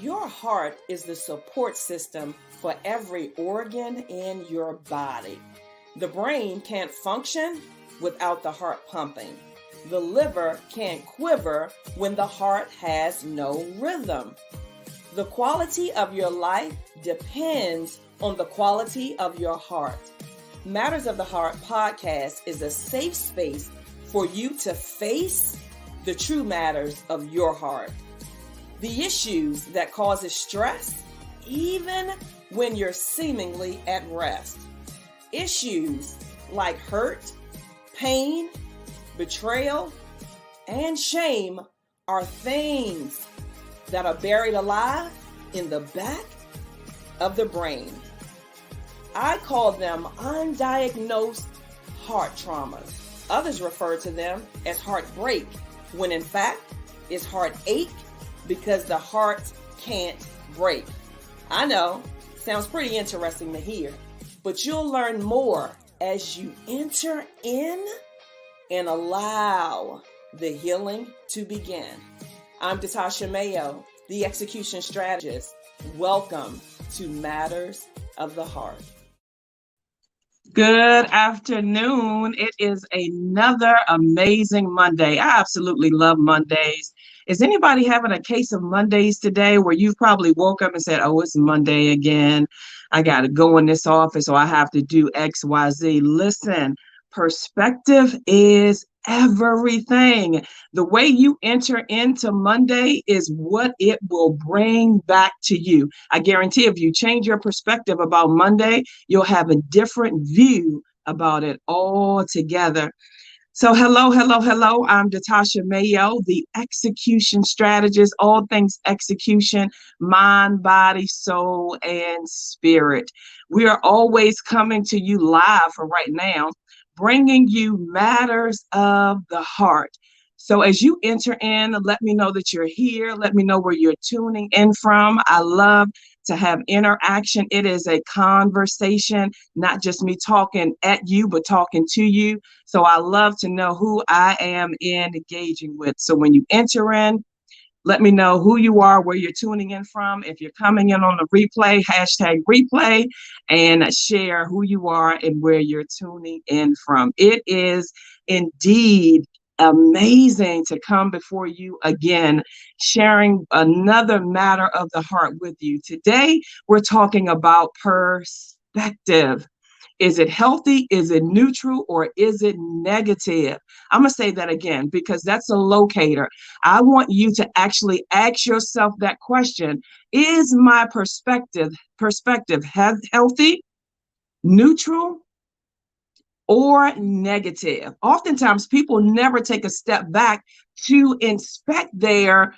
Your heart is the support system for every organ in your body. The brain can't function without the heart pumping. The liver can't quiver when the heart has no rhythm. The quality of your life depends on the quality of your heart. Matters of the Heart podcast is a safe space for you to face the true matters of your heart. The issues that causes stress, even when you're seemingly at rest. Issues like hurt, pain, betrayal, and shame are things that are buried alive in the back of the brain. I call them undiagnosed heart traumas. Others refer to them as heartbreak, when in fact it's heartache because the heart can't break. I know, sounds pretty interesting to hear, but you'll learn more as you enter in and allow the healing to begin. I'm Datasha Mayo, the execution strategist. Welcome to Matters of the Heart. Good afternoon. It is another amazing Monday. I absolutely love Mondays. Is anybody having a case of Mondays today where you probably woke up and said, oh, it's Monday again. I got to go in this office or I have to do X, Y, Z. Listen, perspective is everything. The way you enter into Monday is what it will bring back to you. I guarantee if you change your perspective about Monday, you'll have a different view about it altogether. So hello. I'm Datasha Mayo, the execution strategist, all things execution, mind, body, soul, and spirit. We are always coming to you live for right now, bringing you matters of the heart. So as you enter in, let me know that you're here. Let me know where you're tuning in from. I love to have interaction. It is a conversation, not just me talking at you, but talking to you. So I love to know who I am engaging with. So when you enter in, let me know who you are, where you're tuning in from. If you're coming in on the replay, #replay, and share who you are and where you're tuning in from. It is indeed amazing to come before you again, sharing another matter of the heart with you. Today, we're talking about perspective. Is it healthy? Is it neutral? Or is it negative? I'm going to say that again because that's a locator. I want you to actually ask yourself that question. Is my perspective healthy, neutral, or negative? Oftentimes, people never take a step back to inspect their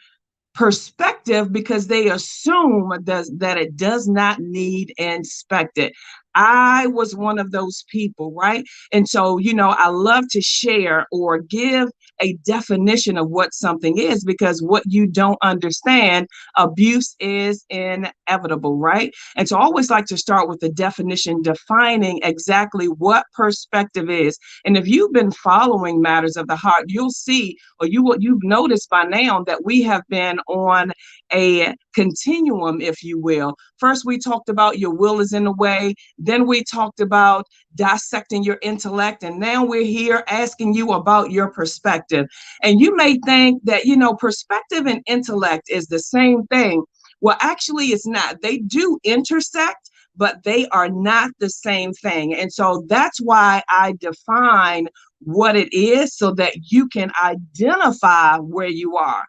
perspective because they assume that it does not need inspected. I was one of those people, right? And so, I love to share or give a definition of what something is, because what you don't understand, abuse is inevitable, right? And so I always like to start with the definition, defining exactly what perspective is. And if you've been following Matters of the Heart, you'll see, or you've noticed by now that we have been on a continuum, if you will. First, we talked about your will is in the way. Then we talked about dissecting your intellect. And now we're here asking you about your perspective. And you may think that, perspective and intellect is the same thing. Well, actually, it's not. They do intersect, but they are not the same thing. And so that's why I define what it is so that you can identify where you are.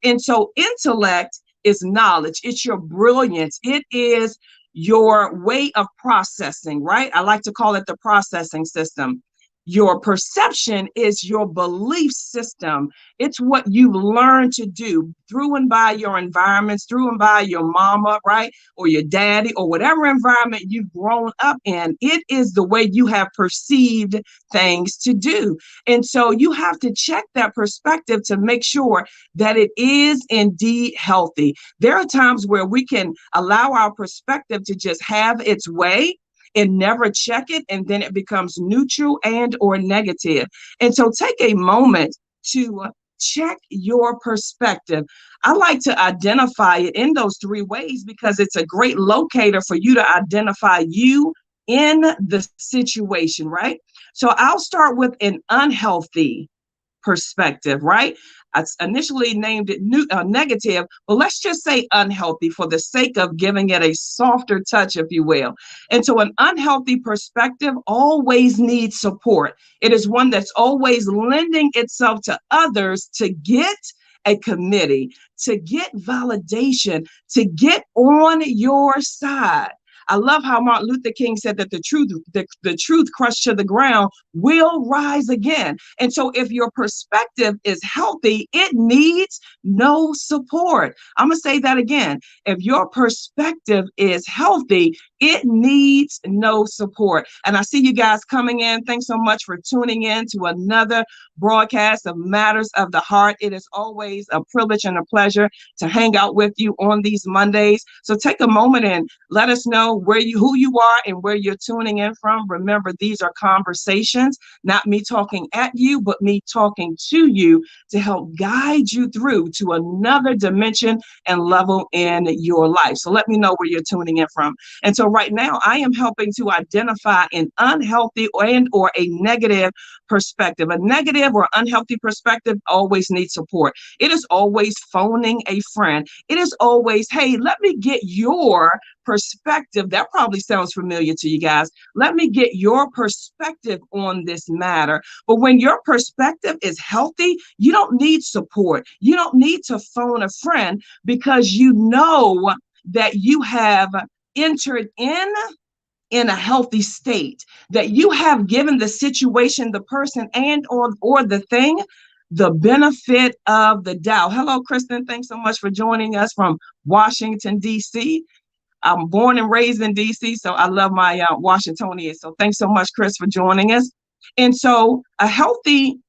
And so intellect is knowledge. It's your brilliance. It is your way of processing, right? I like to call it the processing system. Your perception is your belief system. It's what you've learned to do through and by your environments, through and by your mama, right? Or your daddy, or whatever environment you've grown up in. It is the way you have perceived things to do. And so you have to check that perspective to make sure that it is indeed healthy. There are times where we can allow our perspective to just have its way and never check it, and then it becomes neutral and or negative. And so take a moment to check your perspective. I like to identify it in those three ways because it's a great locator for you to identify you in the situation, right? So I'll start with an unhealthy perspective, right? I initially named it negative, but let's just say unhealthy for the sake of giving it a softer touch, if you will. And so an unhealthy perspective always needs support. It is one that's always lending itself to others to get a committee, to get validation, to get on your side. I love how Martin Luther King said that the truth crushed to the ground will rise again. And so if your perspective is healthy, it needs no support. I'm going to say that again. If your perspective is healthy, it needs no support. And I see you guys coming in. Thanks so much for tuning in to another broadcast of Matters of the Heart. It is always a privilege and a pleasure to hang out with you on these Mondays. So take a moment and let us know who you are and where you're tuning in from. Remember, these are conversations, not me talking at you, but me talking to you to help guide you through to another dimension and level in your life. So let me know where you're tuning in from. And so right now, I am helping to identify an unhealthy or a negative perspective. A negative or unhealthy perspective always needs support. It is always phoning a friend. It is always, hey, let me get your perspective. That probably sounds familiar to you guys. Let me get your perspective on this matter. But when your perspective is healthy, you don't need support. You don't need to phone a friend because you know that you have entered in a healthy state, that you have given the situation, the person, and or the thing the benefit of the doubt. Hello, Kristen. Thanks so much for joining us from Washington, D.C. I'm born and raised in D.C., so I love my Washingtonians. So thanks so much, Chris, for joining us. And so a healthy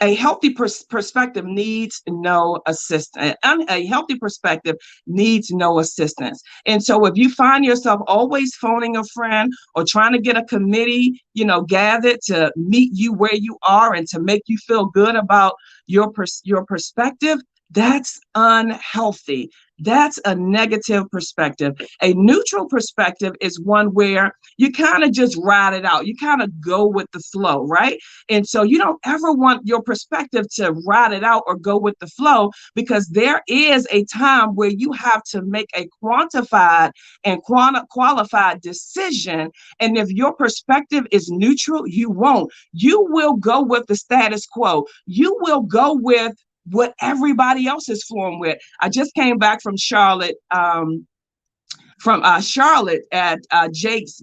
perspective needs no assistance. A healthy perspective needs no assistance. And so if you find yourself always phoning a friend or trying to get a committee, gathered to meet you where you are and to make you feel good about your perspective, that's unhealthy. That's a negative perspective. A neutral perspective is one where you kind of just ride it out. You kind of go with the flow, right? And so you don't ever want your perspective to ride it out or go with the flow, because there is a time where you have to make a quantified and qualified decision. And if your perspective is neutral, you won't. You will go with the status quo. You will go with what everybody else is flowing with. I just came back from Charlotte, at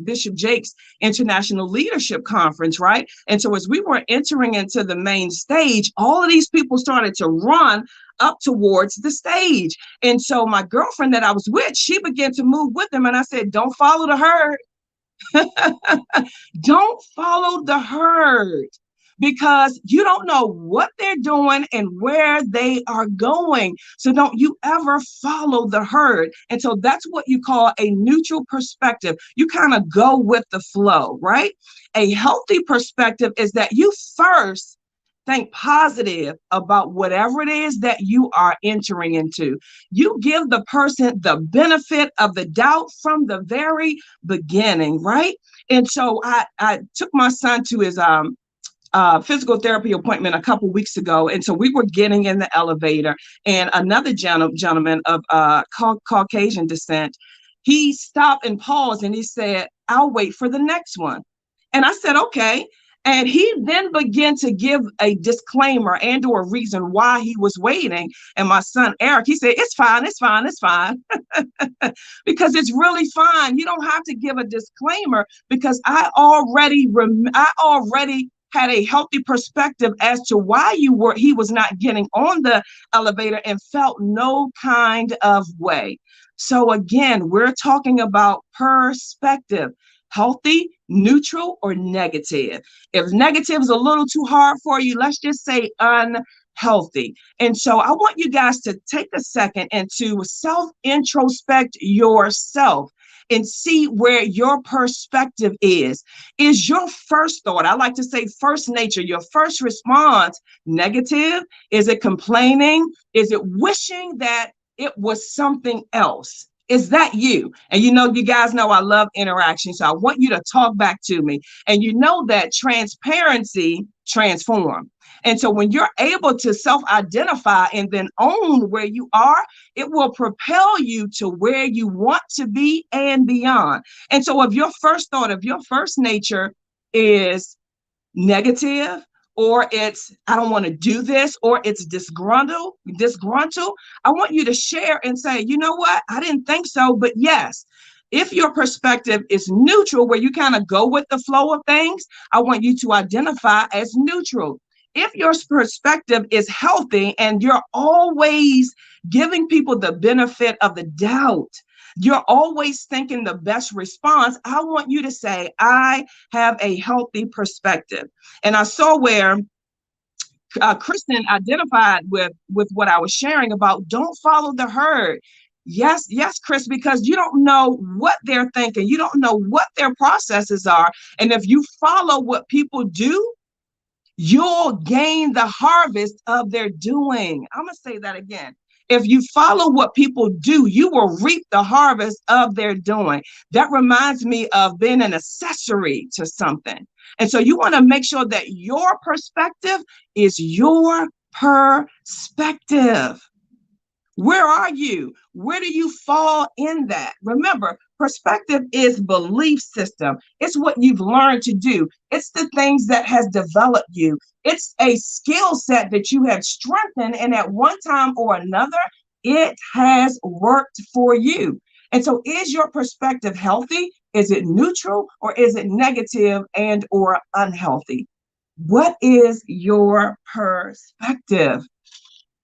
Bishop Jakes International Leadership Conference, right? And so as we were entering into the main stage, all of these people started to run up towards the stage. And so my girlfriend that I was with, she began to move with them. And I said, don't follow the herd. Don't follow the herd, because you don't know what they're doing and where they are going. So don't you ever follow the herd. And so that's what you call a neutral perspective. You kind of go with the flow, right? A healthy perspective is that you first think positive about whatever it is that you are entering into. You give the person the benefit of the doubt from the very beginning, right? And so I took my son to his physical therapy appointment a couple weeks ago. And so we were getting in the elevator, and another gentleman of Caucasian descent, he stopped and paused and he said, I'll wait for the next one. And I said, okay. And he then began to give a disclaimer and or a reason why he was waiting. And my son, Eric, he said, it's fine, it's fine, it's fine. Because it's really fine. You don't have to give a disclaimer, because I already had a healthy perspective as to why he was not getting on the elevator and felt no kind of way. So again, we're talking about perspective. Healthy, neutral, or negative. If negative is a little too hard for you, let's just say unhealthy. And so I want you guys to take a second and to self-introspect yourself and see where your perspective is. Is your first thought, I like to say first nature, your first response negative? Is it complaining? Is it wishing that it was something else? Is that you? And you guys know I love interaction. So I want you to talk back to me. And you know that transparency transforms. And so when you're able to self-identify and then own where you are, it will propel you to where you want to be and beyond. And so if your first thought, if your first nature is negative, or it's I don't want to do this, or it's disgruntled, I want you to share and say, you know what? I didn't think so, but yes. If your perspective is neutral, where you kind of go with the flow of things, I want you to identify as neutral. If your perspective is healthy and you're always giving people the benefit of the doubt, you're always thinking the best response, I want you to say, I have a healthy perspective. And I saw where Kristen identified with what I was sharing about don't follow the herd. Yes, Chris, because you don't know what they're thinking. You don't know what their processes are. And if you follow what people do, you'll gain the harvest of their doing. I'm going to say that again. If you follow what people do, you will reap the harvest of their doing. That reminds me of being an accessory to something. And so you want to make sure that your perspective is your perspective. Where are you? Where do you fall in that? Remember, perspective is belief system. It's what you've learned to do. It's the things that has developed you. It's a skill set that you have strengthened, and at one time or another, it has worked for you. And so is your perspective healthy? Is it neutral, or is it negative and or unhealthy? What is your perspective?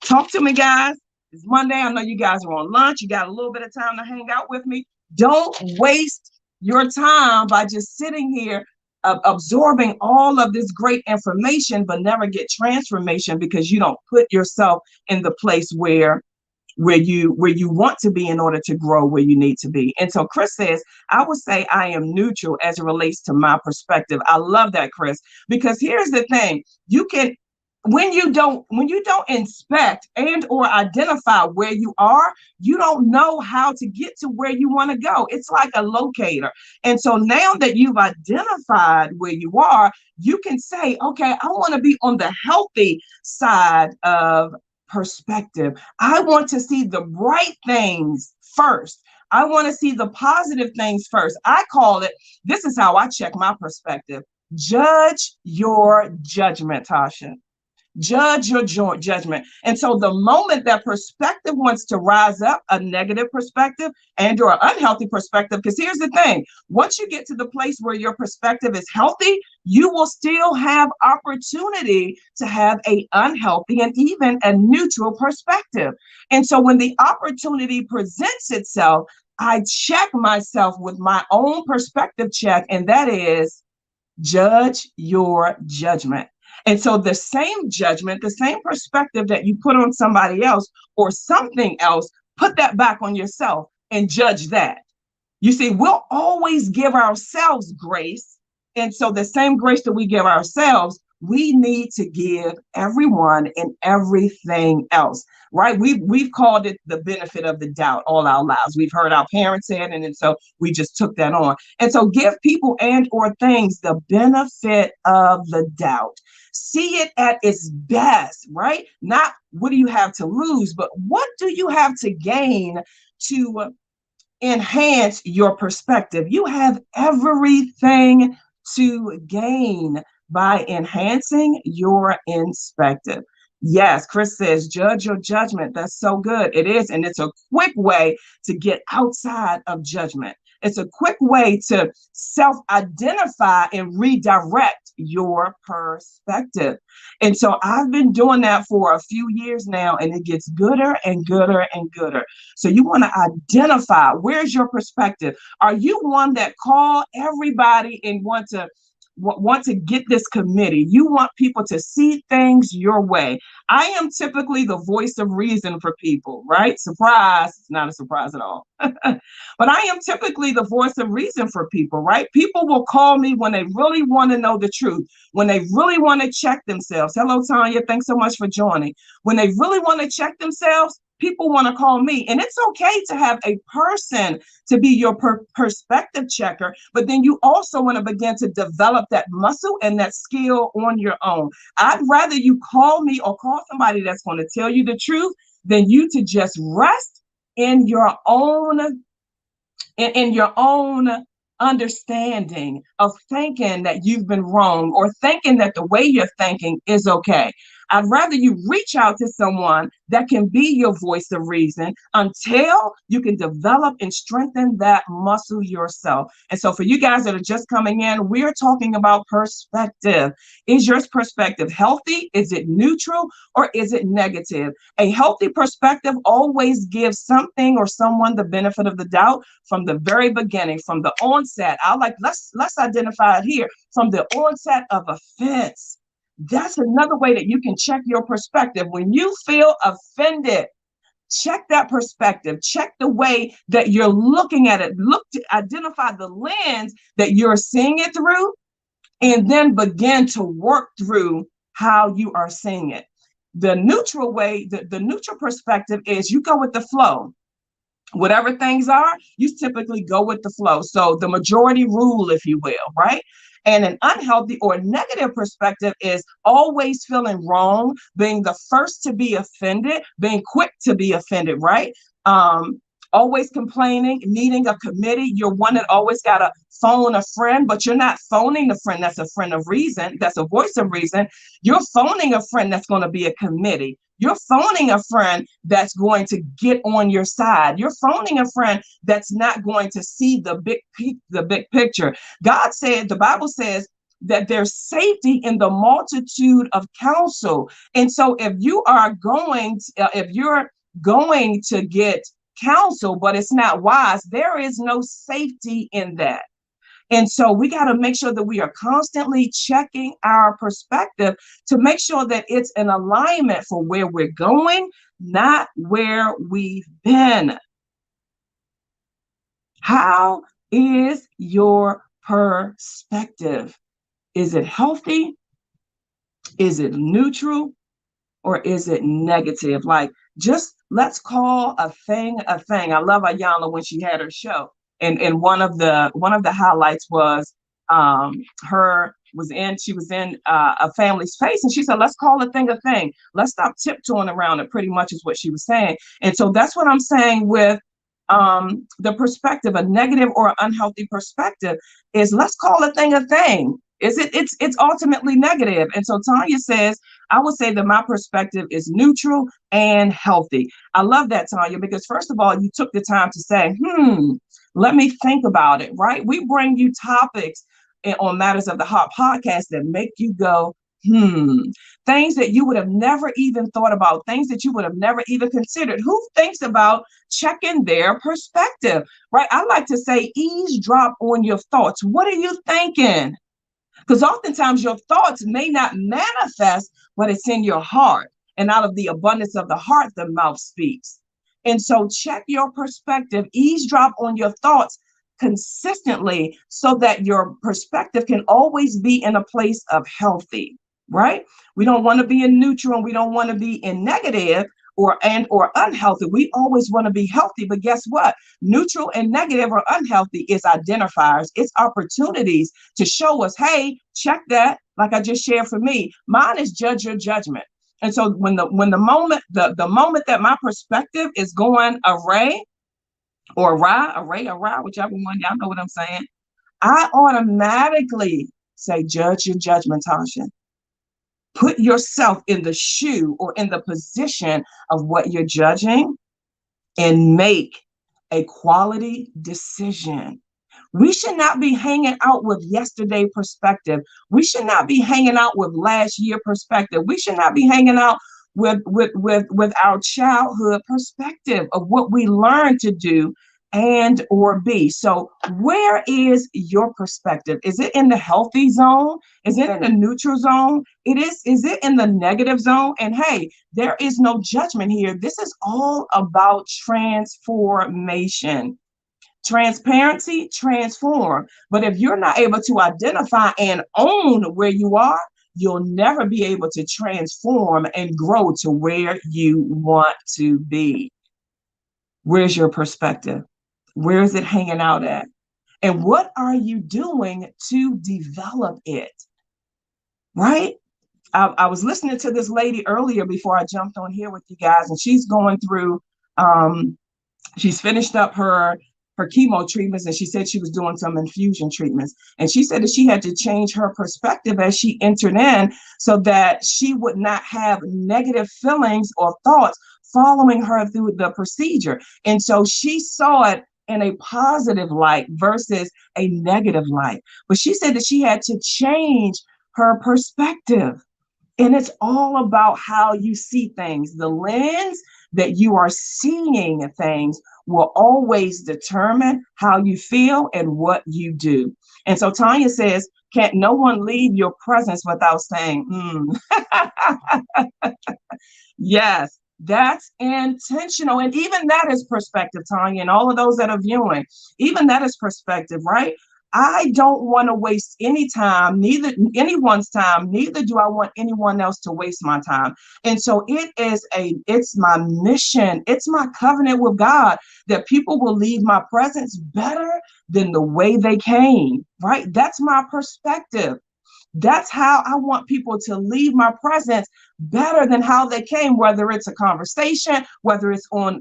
Talk to me, guys. It's Monday. I know you guys are on lunch. You got a little bit of time to hang out with me. Don't waste your time by just sitting here absorbing all of this great information, but never get transformation because you don't put yourself in the place where you want to be in order to grow where you need to be. And so Chris says, I would say I am neutral as it relates to my perspective. I love that, Chris, because here's the thing. You can when you don't inspect and or identify where you are, you don't know how to get to where you want to go. It's like a locator. And so now that you've identified where you are, you can say, okay, I want to be on the healthy side of perspective. I want to see the bright things first. I want to see the positive things first. I call it, this is how I check my perspective. Judge your judgment, Tasha. Judge your judgment. And so the moment that perspective wants to rise up, a negative perspective and or unhealthy perspective, because here's the thing, once you get to the place where your perspective is healthy, you will still have opportunity to have a unhealthy and even a neutral perspective. And so when the opportunity presents itself, I check myself with my own perspective check, and that is judge your judgment. And so the same judgment, the same perspective that you put on somebody else or something else, put that back on yourself and judge that. You see, we'll always give ourselves grace. And so the same grace that we give ourselves, we need to give everyone and everything else, right? We've called it the benefit of the doubt all our lives. We've heard our parents say it, and so we just took that on. And so give people and or things the benefit of the doubt. See it at its best, right? Not what do you have to lose, but what do you have to gain to enhance your perspective? You have everything to gain by enhancing your perspective. Yes, Chris says, judge your judgment. That's so good. It is. And it's a quick way to get outside of judgment. It's a quick way to self-identify and redirect your perspective. And so I've been doing that for a few years now, and it gets gooder and gooder and gooder. So you want to identify, where's your perspective? Are you one that call everybody and want to want to get this committee. You want people to see things your way. I am typically the voice of reason for people, right? Surprise. It's not a surprise at all. But I am typically the voice of reason for people, right? People will call me when they really want to know the truth, when they really want to check themselves. Hello, Tanya. Thanks so much for joining. When they really want to check themselves, people want to call me. And it's okay to have a person to be your perspective checker, but then you also want to begin to develop that muscle and that skill on your own. I'd rather you call me or call somebody that's going to tell you the truth than you to just rest in your own understanding of thinking that you've been wrong or thinking that the way you're thinking is okay. I'd rather you reach out to someone that can be your voice of reason until you can develop and strengthen that muscle yourself. And so for you guys that are just coming in, we're talking about perspective. Is your perspective healthy? Is it neutral? Or is it negative? A healthy perspective always gives something or someone the benefit of the doubt from the very beginning, from the onset. Let's identify it here, from the onset of offense. That's another way that you can check your perspective. When you feel offended, check that perspective. Check the way that you're looking at it. Look to identify the lens that you're seeing it through, and then begin to work through how you are seeing it. The neutral way, the neutral perspective is you go with the flow. Whatever things are, you typically go with the flow. So the majority rule, if you will, right? And an unhealthy or negative perspective is always feeling wrong, being the first to be offended, being quick to be offended, right? Always complaining, needing a committee. You're one that always got to phone a friend, but you're not phoning a friend that's a friend of reason, that's a voice of reason. You're phoning a friend that's going to be a committee. You're phoning a friend that's going to get on your side. You're phoning a friend that's not going to see the big picture. God said, the Bible says that there's safety in the multitude of counsel. And so if you're going to get counsel, but it's not wise, there is no safety in that. And so we got to make sure that we are constantly checking our perspective to make sure that it's in alignment for where we're going, not where we've been. How is your perspective? Is it healthy? Is it neutral? Or is it negative? Like, just let's call a thing a thing. I love Ayanna when she had her show. And one of the highlights was she was in a family's face, and she said, let's call a thing a thing. Let's stop tiptoeing around it, pretty much is what she was saying. And so that's what I'm saying with the perspective. A negative or unhealthy perspective is, let's call a thing a thing. It's ultimately negative. And so Tanya says, I would say that my perspective is neutral and healthy. I love that, Tanya, because first of all, you took the time to say, let me think about it, right? We bring you topics on Matters of the Heart podcast that make you go, things that you would have never even thought about, things that you would have never even considered. Who thinks about checking their perspective, right? I like to say, eavesdrop on your thoughts. What are you thinking? Because oftentimes your thoughts may not manifest, but it's in your heart. And out of the abundance of the heart, the mouth speaks. And so check your perspective, eavesdrop on your thoughts consistently so that your perspective can always be in a place of healthy, right? We don't want to be in neutral, and we don't want to be in negative or unhealthy. We always want to be healthy, but guess what? Neutral and negative or unhealthy is identifiers. It's opportunities to show us, hey, check that. Like I just shared for me, mine is judge your judgment. And so when the moment that my perspective is going array, whichever one, y'all know what I'm saying, I automatically say, judge your judgment, Tasha. Put yourself in the shoe or in the position of what you're judging and make a quality decision. We should not be hanging out with yesterday perspective. We should not be hanging out with last year perspective. We should not be hanging out with our childhood perspective of what we learned to do and or B. So where is your perspective? Is it in the healthy zone? Is it in the neutral zone? Is it in the negative zone? And hey, there is no judgment here. This is all about transformation. Transparency, transform. But if you're not able to identify and own where you are, you'll never be able to transform and grow to where you want to be. Where's your perspective? Where is it hanging out at? And what are you doing to develop it? Right? I was listening to this lady earlier before I jumped on here with you guys, and she's going through, she's finished up her chemo treatments, and she said she was doing some infusion treatments. And she said that she had to change her perspective as she entered in so that she would not have negative feelings or thoughts following her through the procedure. And so she saw it in a positive light versus a negative light. But she said that she had to change her perspective. And it's all about how you see things. The lens that you are seeing things will always determine how you feel and what you do. And so Tanya says, can't no one leave your presence without saying, Yes, that's intentional. And even that is perspective, Tanya, and all of those that are viewing, even that is perspective, right? I don't want to waste any time, neither anyone's time, neither do I want anyone else to waste my time. And so it's my mission, it's my covenant with God that people will leave my presence better than the way they came, right? That's my perspective. That's how I want people to leave my presence better than how they came, whether it's a conversation, whether it's on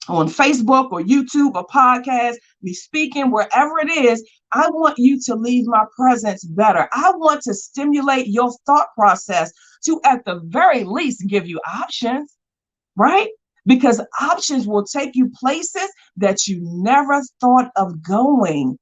Facebook or YouTube or podcast, me speaking, wherever it is. I want you to leave my presence better. I want to stimulate your thought process to, at the very least, give you options, right? Because options will take you places that you never thought of going.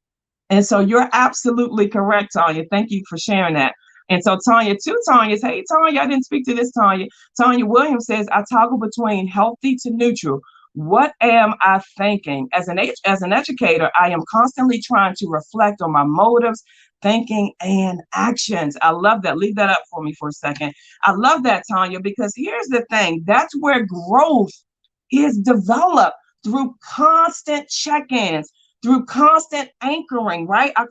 And so you're absolutely correct, Tanya. Thank you for sharing that. And so Tanya, two Tanyas. Hey, Tanya, I didn't speak to this Tanya. Tanya Williams says, I toggle between healthy to neutral. What am I thinking? As an educator, I am constantly trying to reflect on my motives, thinking, and actions. I love that. Leave that up for me for a second. I love that, Tanya, because here's the thing. That's where growth is developed, through constant check-ins, through constant anchoring, right? I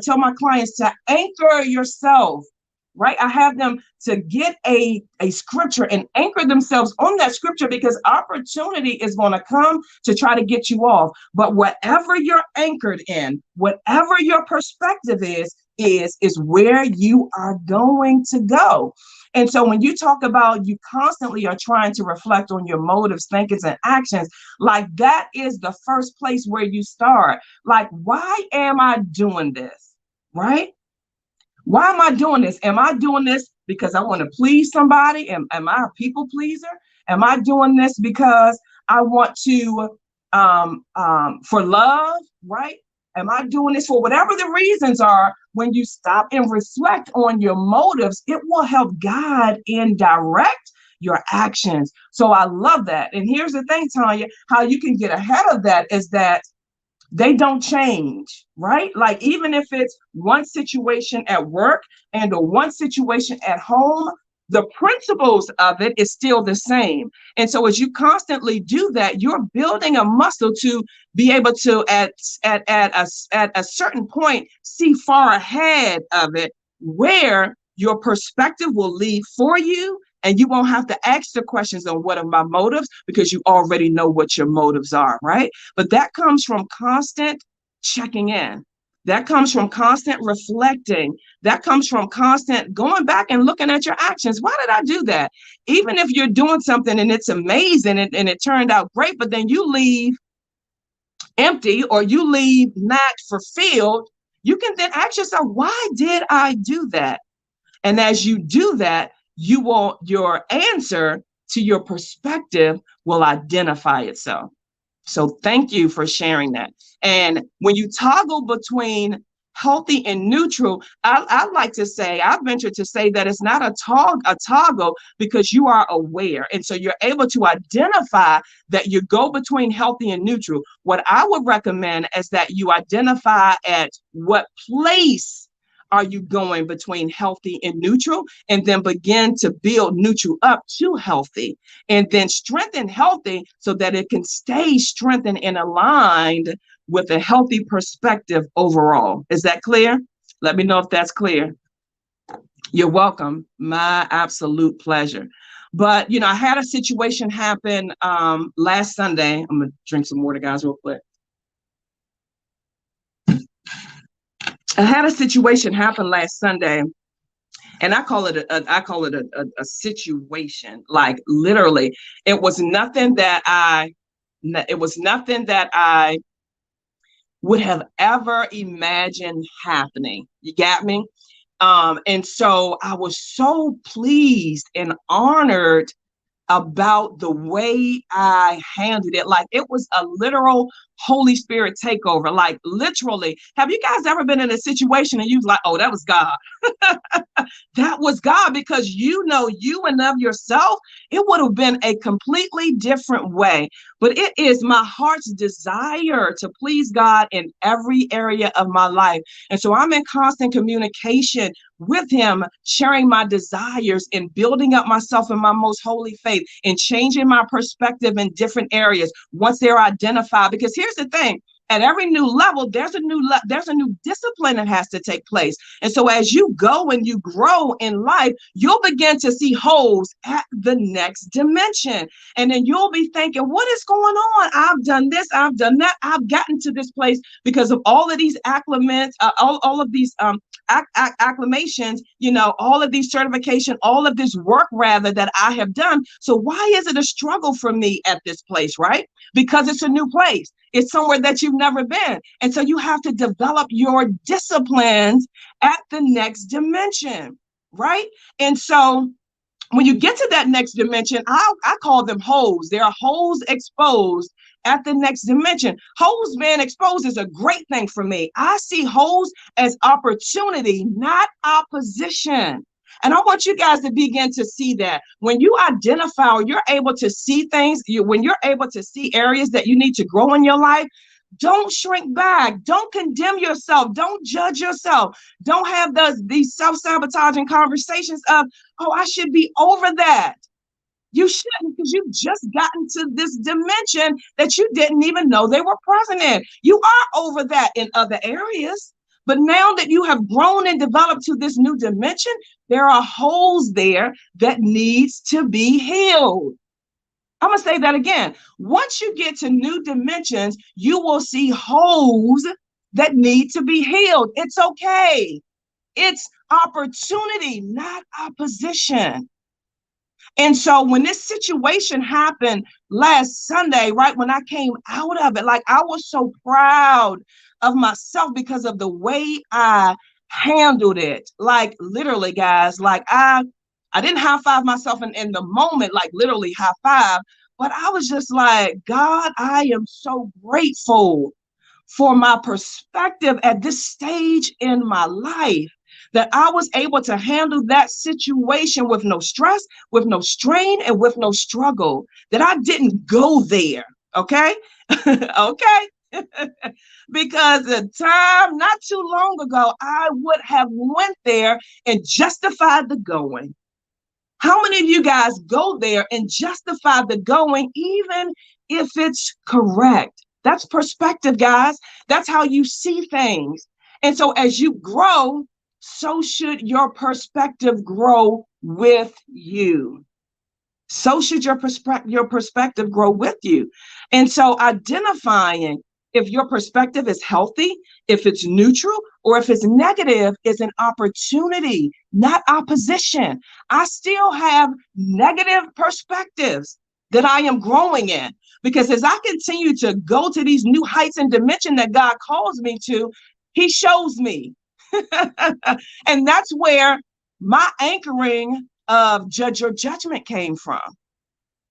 tell my clients to anchor yourself, right? I have them to get a scripture and anchor themselves on that scripture, because opportunity is going to come to try to get you off. But whatever you're anchored in, whatever your perspective is where you are going to go. And so when you talk about you constantly are trying to reflect on your motives, thinkings, and actions, like that is the first place where you start. Like, why am I doing this? Right? Why am I doing this? Am I doing this because I want to please somebody? Am I a people pleaser? Am I doing this because I want to, for love, right? Am I doing this for whatever the reasons are? When you stop and reflect on your motives, it will help guide and direct your actions. So I love that. And here's the thing, Tanya, how you can get ahead of that is that they don't change, right? Like, even if it's one situation at work and or one situation at home, the principles of it is still the same. And so as you constantly do that, you're building a muscle to be able to at a certain point see far ahead of it, where your perspective will lead for you, and you won't have to ask the questions on what are my motives, because you already know what your motives are, right? But that comes from constant checking in. That comes from constant reflecting. That comes from constant going back and looking at your actions. Why did I do that? Even if you're doing something and it's amazing and it turned out great, but then you leave empty or you leave not fulfilled, you can then ask yourself, why did I do that? And as you do that, your answer to your perspective will identify itself. So thank you for sharing that. And when you toggle between healthy and neutral, I like to say, I venture to say that it's not a toggle because you are aware. And so you're able to identify that you go between healthy and neutral. What I would recommend is that you identify at what place are you going between healthy and neutral, and then begin to build neutral up to healthy, and then strengthen healthy so that it can stay strengthened and aligned with a healthy perspective overall. Is that clear? Let me know if that's clear. You're welcome. My absolute pleasure. But, I had a situation happen last Sunday. I'm going to drink some water, guys, real quick. I had a situation happen last Sunday, and I call it a situation. Like literally, it was nothing that I would have ever imagined happening. You got me? And so I was so pleased and honored about the way I handled it. Like it was a literal Holy Spirit takeover. Like literally, have you guys ever been in a situation and you was like, oh, that was God? That was God, because you and of yourself, it would have been a completely different way. But it is my heart's desire to please God in every area of my life. And so I'm in constant communication with him, sharing my desires and building up myself in my most holy faith and changing my perspective in different areas once they're identified. Because here's the thing. At every new level, there's a new discipline that has to take place. And so as you go and you grow in life, you'll begin to see holes at the next dimension. And then you'll be thinking, what is going on? I've done this, I've done that. I've gotten to this place because of all of these acclimations, all of these acclamations, all of these certification, all of this work rather that I have done. So why is it a struggle for me at this place, right? Because it's a new place. It's somewhere that you've never been. And so you have to develop your disciplines at the next dimension, right? And so when you get to that next dimension, I call them holes. There are holes exposed at the next dimension. Holes being exposed is a great thing for me. I see holes as opportunity, not opposition. And I want you guys to begin to see that when you identify or you're able to see things, when you're able to see areas that you need to grow in your life, don't shrink back. Don't condemn yourself. Don't judge yourself. Don't have these self-sabotaging conversations of, oh, I should be over that. You shouldn't, because you've just gotten to this dimension that you didn't even know they were present in. You are over that in other areas. But now that you have grown and developed to this new dimension, there are holes there that needs to be healed. I'm going to say that again. Once you get to new dimensions, you will see holes that need to be healed. It's okay. It's opportunity, not opposition. And so when this situation happened last Sunday, right when I came out of it, like I was so proud of myself because of the way I handled it. Like literally, guys, like I didn't high five myself in the moment, like literally high five, but I was just like, God, I am so grateful for my perspective at this stage in my life, that I was able to handle that situation with no stress, with no strain, and with no struggle, that I didn't go there. Okay. Okay. Because the time not too long ago, I would have went there and justified the going. How many of you guys go there and justify the going, even if it's correct? That's perspective, guys. That's how you see things. And so as you grow, so should your perspective grow with you. So should your perspective grow with you. And so identifying if your perspective is healthy, if it's neutral, or if it's negative, is an opportunity, not opposition. I still have negative perspectives that I am growing in, because as I continue to go to these new heights and dimension that God calls me to, he shows me. And that's where my anchoring of judge your judgment came from,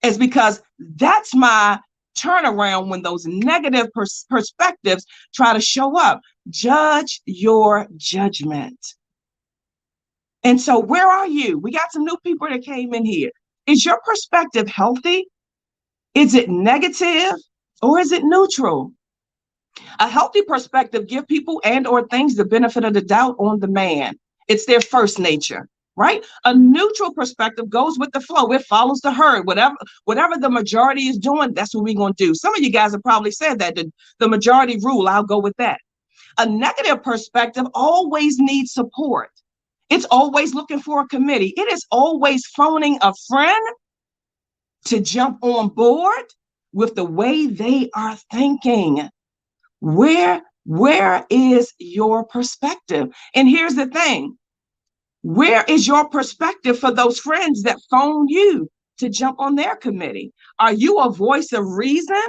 is because that's my turnaround when those negative perspectives try to show up. Judge your judgment. And so where are you? We got some new people that came in here. Is your perspective healthy? Is it negative or is it neutral? A healthy perspective gives people and or things the benefit of the doubt on demand. It's their first nature, right? A neutral perspective goes with the flow. It follows the herd. Whatever the majority is doing, that's what we're going to do. Some of you guys have probably said that the majority rule, I'll go with that. A negative perspective always needs support. It's always looking for a committee. It is always phoning a friend to jump on board with the way they are thinking. Where is your perspective? And here's the thing. Where is your perspective for those friends that phone you to jump on their committee? Are you a voice of reason,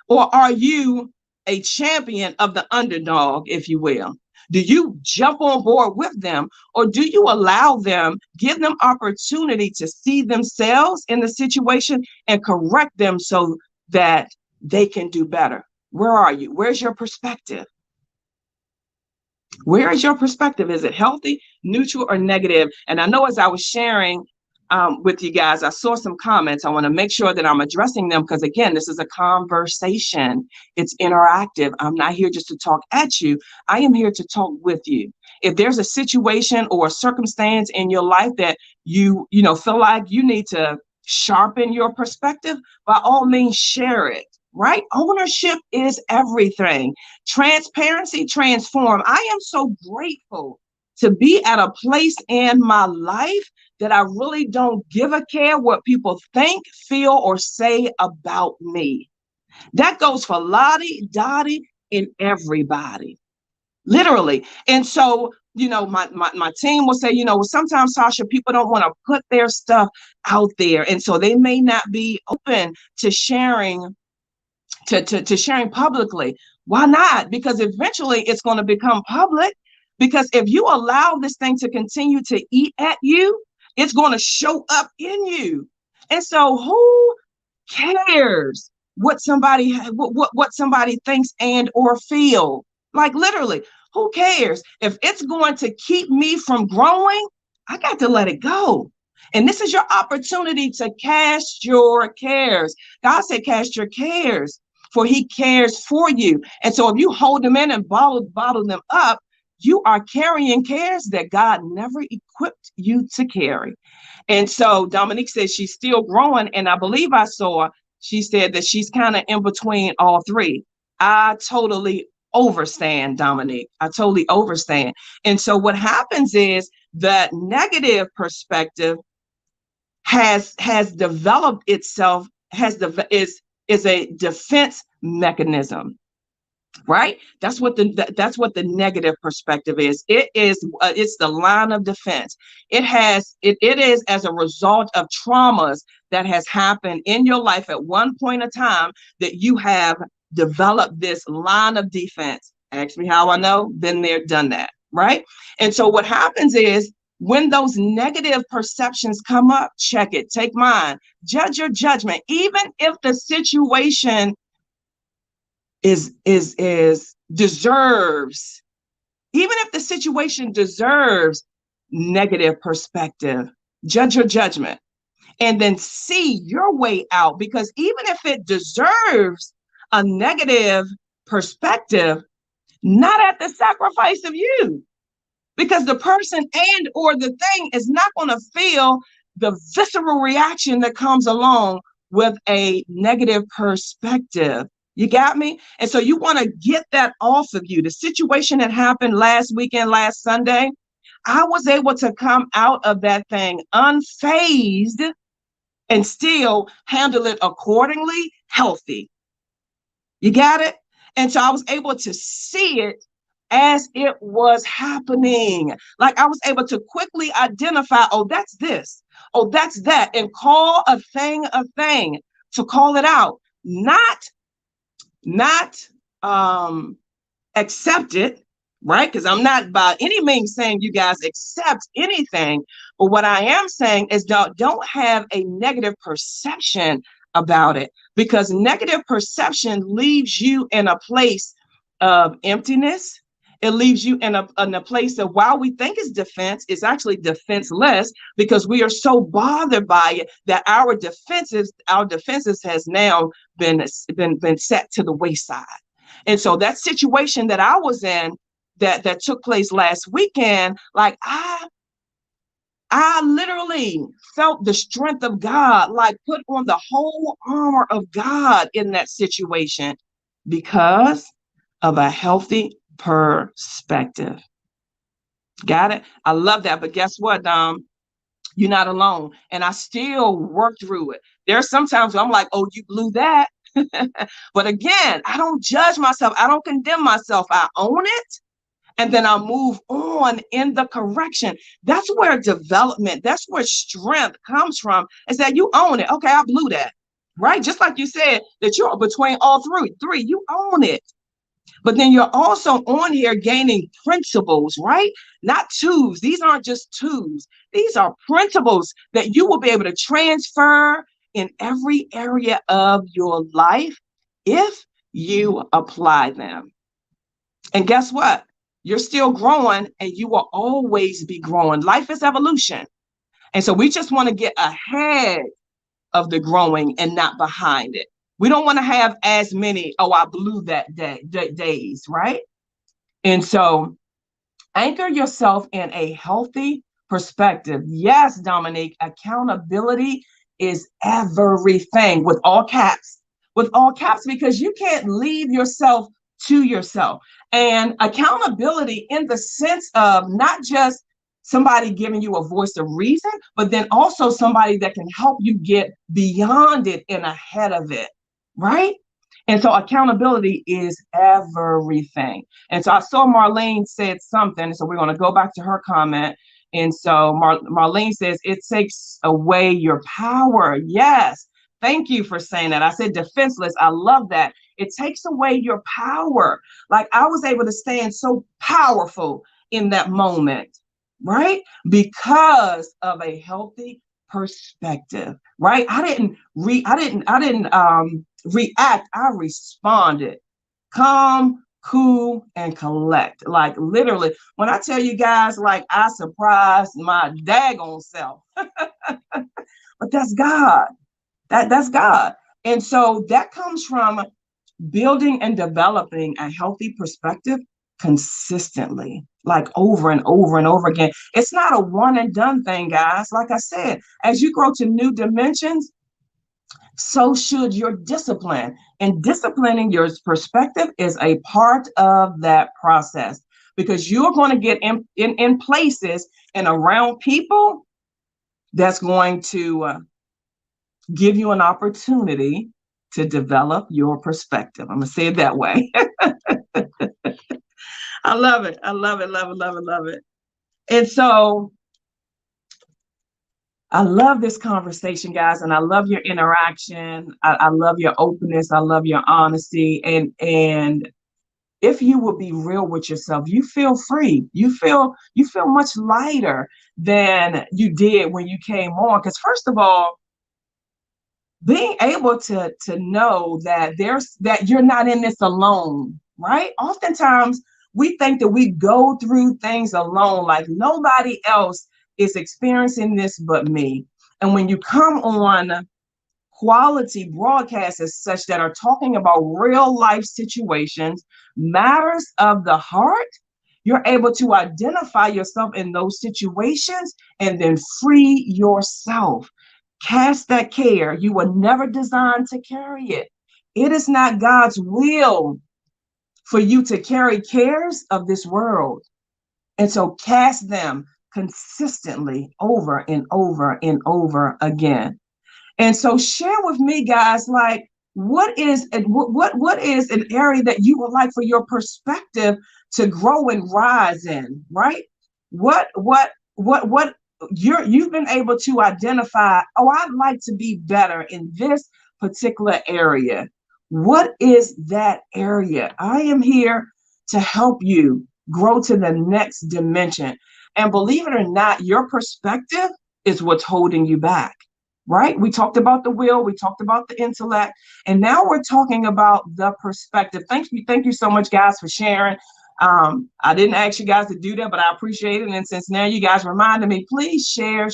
or are you a champion of the underdog, if you will? Do you jump on board with them, or do you allow them, give them opportunity to see themselves in the situation and correct them so that they can do better? Where are you? Where's your perspective? Where is your perspective? Is it healthy, neutral, or negative? And I know as I was sharing with you guys, I saw some comments. I want to make sure that I'm addressing them because, again, this is a conversation. It's interactive. I'm not here just to talk at you. I am here to talk with you. If there's a situation or a circumstance in your life that you feel like you need to sharpen your perspective, by all means, share it. Right? Ownership is everything. Transparency transform. I am so grateful to be at a place in my life that I really don't give a care what people think, feel, or say about me. That goes for Lottie, Dottie, and everybody. Literally. And so, my team will say, sometimes, Sasha, people don't want to put their stuff out there. And so they may not be open to sharing to sharing publicly. Why not? Because eventually it's going to become public. Because if you allow this thing to continue to eat at you, it's going to show up in you. And so who cares what somebody thinks and or feel? Like literally, who cares? If it's going to keep me from growing, I got to let it go. And this is your opportunity to cast your cares. God said, cast your cares, for he cares for you. And so if you hold them in and bottle them up, you are carrying cares that God never equipped you to carry. And so Dominique says she's still growing. And I believe she said that she's kind of in between all three. I totally overstand, Dominique. I totally overstand. And so what happens is that negative perspective has developed itself, is a defense mechanism, right? That's what the negative perspective is. It's the line of defense. It is as a result of traumas that has happened in your life at one point in time that you have developed this line of defense. Ask me how I know. Been there, done that, right? And so what happens is, when those negative perceptions come up, check it, take mine, judge your judgment, even if the situation deserves, even if the situation deserves negative perspective, judge your judgment and then see your way out. Because even if it deserves a negative perspective, not at the sacrifice of you. Because the person and or the thing is not going to feel the visceral reaction that comes along with a negative perspective. You got me? And so you want to get that off of you. The situation that happened last weekend, last Sunday, I was able to come out of that thing unfazed and still handle it accordingly, healthy. You got it? And so I was able to see it as it was happening. Like I was able to quickly identify, oh, that's this, oh, that's that, and call a thing, to call it out, not accept it, right? Because I'm not by any means saying you guys accept anything, but what I am saying is don't have a negative perception about it, because negative perception leaves you in a place of emptiness. It leaves you in a place of, while we think it's defense, it's actually defenseless, because we are so bothered by it that our defenses has now been set to the wayside. And so that situation that I was in, that took place last weekend, like I literally felt the strength of God, like put on the whole armor of God in that situation, because of a healthy perspective. Got it? I love that. But guess what, you're not alone. And I still work through it. There's sometimes where I'm like, oh, you blew that. But again, I don't judge myself. I don't condemn myself. I own it. And then I move on in the correction. That's where development, that's where strength comes from, is that you own it. Okay, I blew that, right? Just like you said, that you're between all three, you own it. But then you're also on here gaining principles, right? Not twos. These aren't just twos. These are principles that you will be able to transfer in every area of your life if you apply them. And guess what? You're still growing, and you will always be growing. Life is evolution. And so we just want to get ahead of the growing and not behind it. We don't want to have as many, oh, I blew that days, right? And so anchor yourself in a healthy perspective. Yes, Dominique, accountability is everything, with all caps, because you can't leave yourself to yourself. And accountability in the sense of not just somebody giving you a voice of reason, but then also somebody that can help you get beyond it and ahead of it, right? And so accountability is everything. And so I saw Marlene said something, so we're going to go back to her comment. And so Marlene says, it takes away your power. Yes. Thank you for saying that. I said defenseless. I love that. It takes away your power. Like, I was able to stand so powerful in that moment, right? Because of a healthy perspective, right? I didn't react. I responded. Calm, cool, and collect. Like, literally, when I tell you guys, like, I surprised my daggone self. But that's God. That's God. And so that comes from building and developing a healthy perspective consistently, like over and over and over again. It's not a one and done thing, guys. Like I said, as you grow to new dimensions, so should your discipline. And disciplining your perspective is a part of that process, because you're going to get in places and around people that's going to give you an opportunity to develop your perspective. I'm going to say it that way. I love it. I love it, love it, love it, love it. And so I love this conversation, guys, and I love your interaction. I love your openness. I love your honesty. And if you will be real with yourself, you feel free. You feel much lighter than you did when you came on. Because first of all, being able to know that that you're not in this alone, right? Oftentimes we think that we go through things alone, like nobody else is experiencing this but me. And when you come on quality broadcasts as such that are talking about real life situations, matters of the heart, you're able to identify yourself in those situations and then free yourself. Cast that care. You were never designed to carry it. It is not God's will for you to carry cares of this world. And so cast them consistently over and over and over again. And so share with me, guys, like, what is an area that you would like for your perspective to grow and rise in, right? What you've been able to identify, oh, I'd like to be better in this particular area. What is that area? I am here to help you grow to the next dimension. And believe it or not, your perspective is what's holding you back, right? We talked about the will, we talked about the intellect, and now we're talking about the perspective. Thank you so much, guys, for sharing. I didn't ask you guys to do that, but I appreciate it. And since now you guys reminded me, please share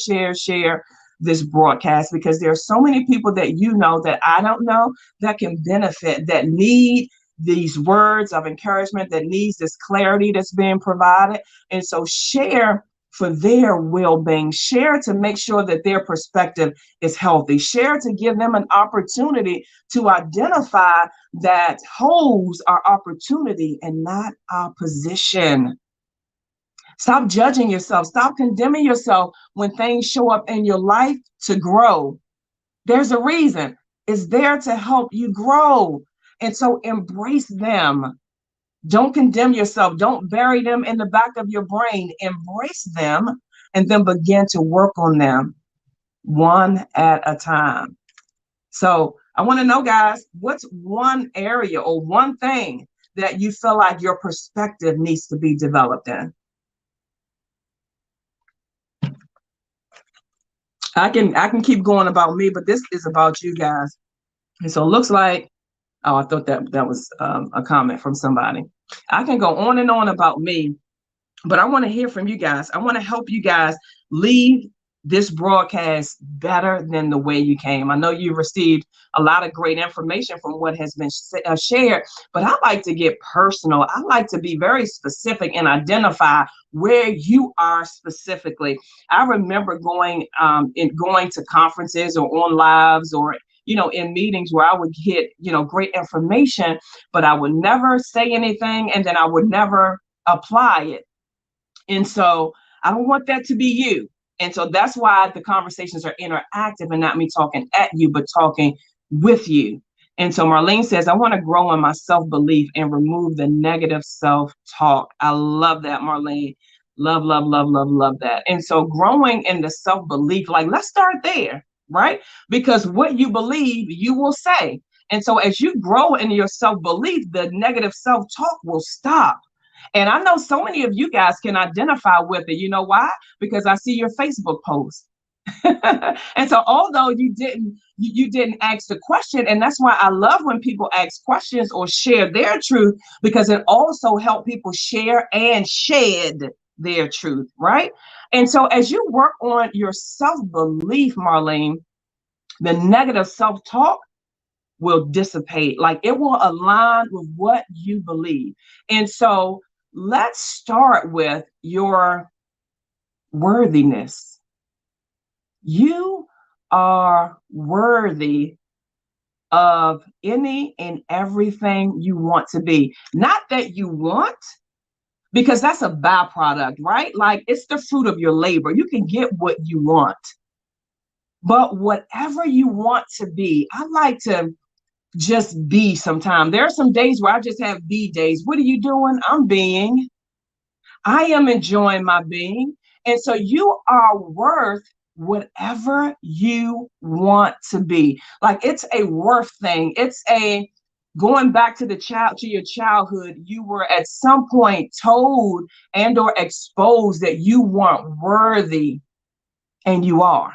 this broadcast, because there are so many people that you know that I don't know that can benefit, that need these words of encouragement, that needs this clarity that's being provided. And so share for their well-being, share to make sure that their perspective is healthy, share to give them an opportunity to identify that holes are opportunity and not opposition. Stop judging yourself. Stop condemning yourself when things show up in your life to grow. There's a reason. It's there to help you grow. And so embrace them. Don't condemn yourself. Don't bury them in the back of your brain. Embrace them and then begin to work on them one at a time. So I want to know, guys, what's one area or one thing that you feel like your perspective needs to be developed in? I can keep going about me, but this is about you guys. And so it looks like, oh, I thought that was a comment from somebody. I can go on and on about me, but I want to hear from you guys. I want to help you guys leave this broadcast better than the way you came. I know you received a lot of great information from what has been shared, but I like to get personal. I like to be very specific and identify where you are specifically. I remember going to conferences or on lives or in meetings where I would get, great information, but I would never say anything, and then I would never apply it. And so I don't want that to be you. And so that's why the conversations are interactive and not me talking at you, but talking with you. And so Marlene says, I want to grow in my self-belief and remove the negative self-talk. I love that, Marlene. Love, love, love, love, love that. And so growing in the self-belief, like, let's start there, right? Because what you believe, you will say. And so as you grow in your self-belief, the negative self-talk will stop. And I know so many of you guys can identify with it. You know why? Because I see your Facebook posts. And so although you didn't ask the question, and that's why I love when people ask questions or share their truth, because it also helps people share and shed their truth, right? And so as you work on your self-belief, Marlene, the negative self-talk will dissipate. Like, it will align with what you believe. And so let's start with your worthiness. You are worthy of any and everything you want to be. Not that you want, because that's a byproduct, right? Like, it's the fruit of your labor. You can get what you want. But whatever you want to be, I like to just be sometimes. There are some days where I just have be days. What are you doing? I'm being. I am enjoying my being. And so you are worth whatever you want to be. Like, it's a worth thing. It's a going back to your childhood. You were at some point told and or exposed that you weren't worthy, and you are.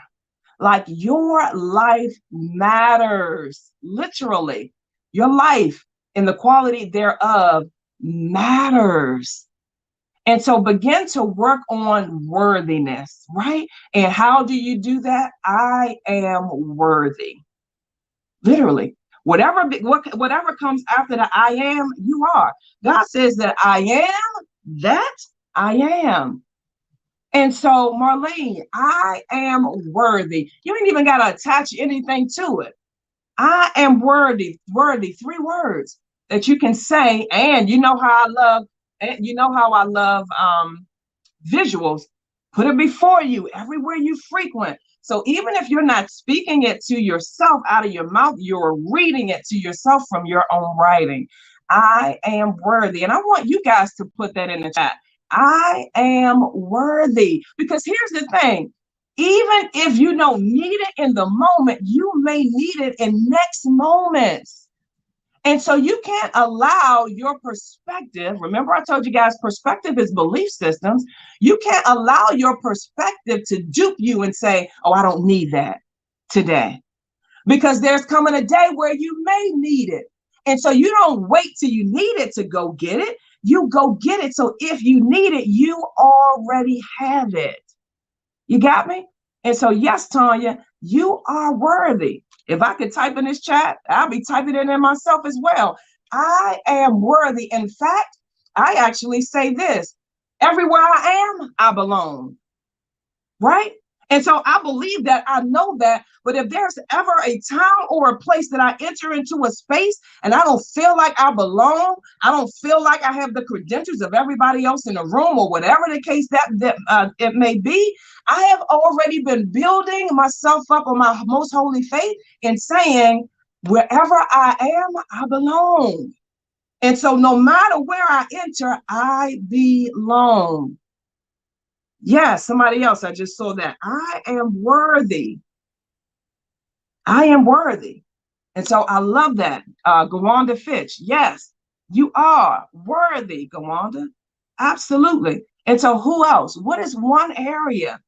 Like, your life matters. Literally, your life and the quality thereof matters. And so begin to work on worthiness, right? And how do you do that? I am worthy. Literally, whatever comes after the I am, you are. God says that I am that I am. And so, Marlene, I am worthy. You ain't even got to attach anything to it. I am worthy, 3 words that you can say. And you know how I love visuals. Put it before you everywhere you frequent. So even if you're not speaking it to yourself out of your mouth, you're reading it to yourself from your own writing. I am worthy. And I want you guys to put that in the chat. I am worthy. Because here's the thing. Even if you don't need it in the moment, you may need it in next moments. And so you can't allow your perspective. Remember, I told you guys perspective is belief systems. You can't allow your perspective to dupe you and say, oh, I don't need that today. Because there's coming a day where you may need it. And so you don't wait till you need it to go get it. You go get it. So if you need it, you already have it. You got me? And so, yes, Tanya, you are worthy. If I could type in this chat, I'll be typing it in myself as well. I am worthy. In fact, I actually say this: everywhere I am, I belong. Right? And so I believe that, I know that, but if there's ever a time or a place that I enter into a space and I don't feel like I belong, I don't feel like I have the credentials of everybody else in the room, or whatever the case that it may be, I have already been building myself up on my most holy faith and saying, wherever I am, I belong. And so no matter where I enter, I belong. Yeah, somebody else, I just saw that. I am worthy. I am worthy. And so I love that. Gawanda Fitch, yes, you are worthy, Gawanda. Absolutely. And so who else? What is one area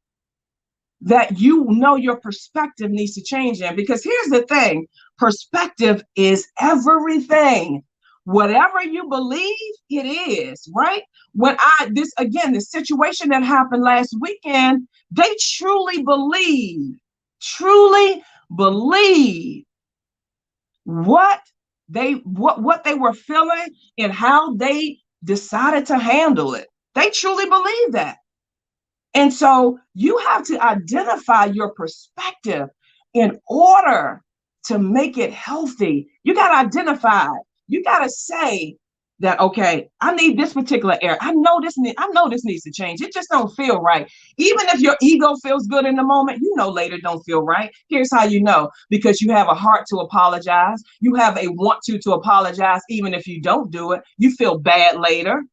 that you know your perspective needs to change in? Because here's the thing, perspective is everything. Whatever you believe, it is, right? The situation that happened last weekend, they truly believe what they were feeling and how they decided to handle it. They truly believe that. And so you have to identify your perspective in order to make it healthy. You got to identify. You got to say that, okay, I need this particular area. I know this needs to change. It just don't feel right. Even if your ego feels good in the moment, later don't feel right. Here's how you know: because you have a heart to apologize. You have a want to apologize. Even if you don't do it, you feel bad later.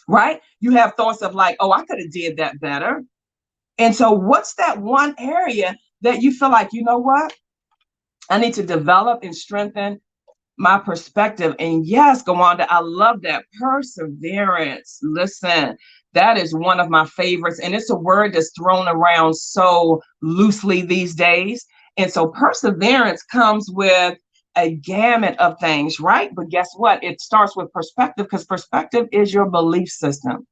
Right? You have thoughts of like, oh, I could have did that better. And so what's that one area that you feel like, you know what? I need to develop and strengthen my perspective. And yes, Gawanda, I love that. Perseverance. Listen, that is one of my favorites. And it's a word that's thrown around so loosely these days. And so perseverance comes with a gamut of things, right? But guess what? It starts with perspective, because perspective is your belief system.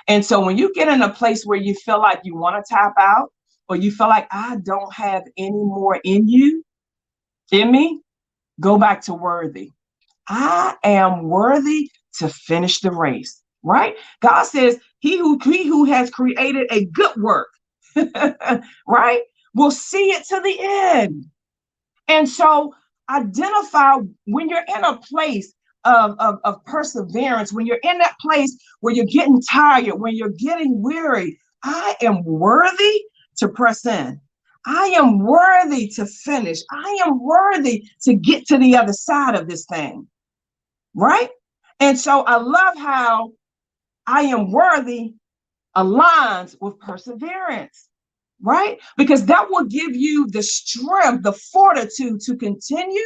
And so when you get in a place where you feel like you want to tap out, or you feel like I don't have any more in me, go back to worthy. I am worthy to finish the race, right? God says he who has created a good work, right, will see it to the end. And so identify when you're in a place of perseverance, when you're in that place where you're getting tired, when you're getting weary. I am worthy to press in. I am worthy to finish. I am worthy to get to the other side of this thing, right? And so I love how I am worthy aligns with perseverance, right? Because that will give you the strength, the fortitude to continue,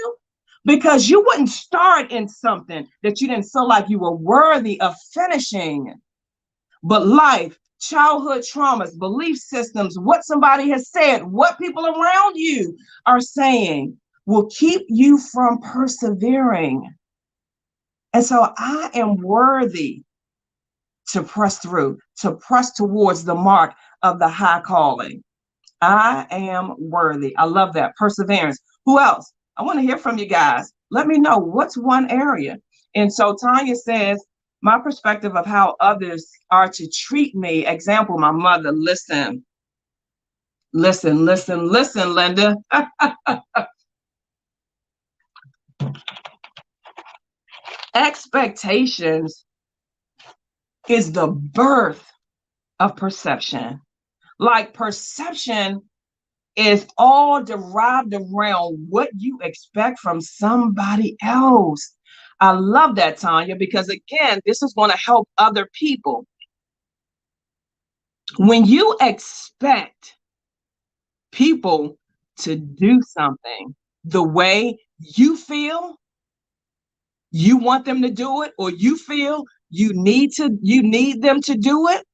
because you wouldn't start in something that you didn't feel like you were worthy of finishing. But life, childhood traumas, belief systems, what somebody has said, what people around you are saying will keep you from persevering. And so I am worthy to press through, to press towards the mark of the high calling. I am worthy. I love that. Perseverance. Who else? I want to hear from you guys. Let me know what's one area. And so Tanya says, my perspective of how others are to treat me. Example, my mother. Listen, Linda. Expectations is the birth of perception. Like, perception is all derived around what you expect from somebody else. I love that, Tanya, because again, this is going to help other people. When you expect people to do something the way you feel, you want them to do it, or you feel you need them to do it,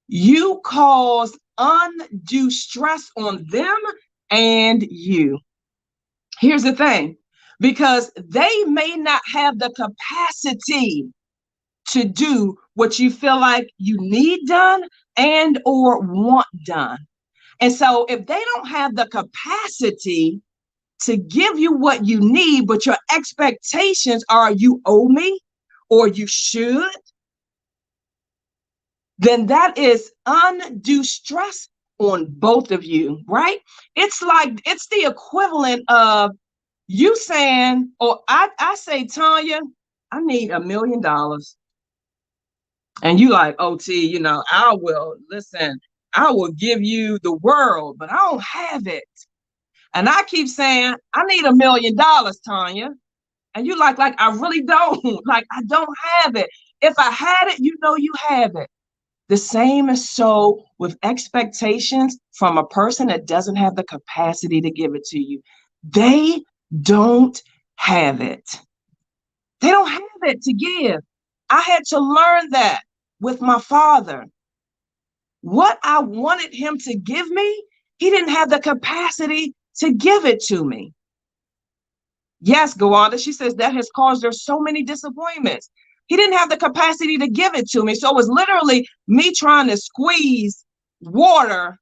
you cause undue stress on them and you. Here's the thing, because they may not have the capacity to do what you feel like you need done and or want done. And so if they don't have the capacity to give you what you need, but your expectations are you owe me or you should, then that is undue stress on both of you, right? It's the equivalent of you saying, or I say, Tanya, I need $1 million. And you like, OT, I will give you the world, but I don't have it. And I keep saying, I need $1 million, Tanya. And you like I really don't. Like, I don't have it. If I had it, you have it. The same is so with expectations from a person that doesn't have the capacity to give it to you. They don't have it. They don't have it to give. I had to learn that with my father. What I wanted him to give me, he didn't have the capacity to give it to me. Yes, Gawanda, she says that has caused her so many disappointments. He didn't have the capacity to give it to me. So it was literally me trying to squeeze water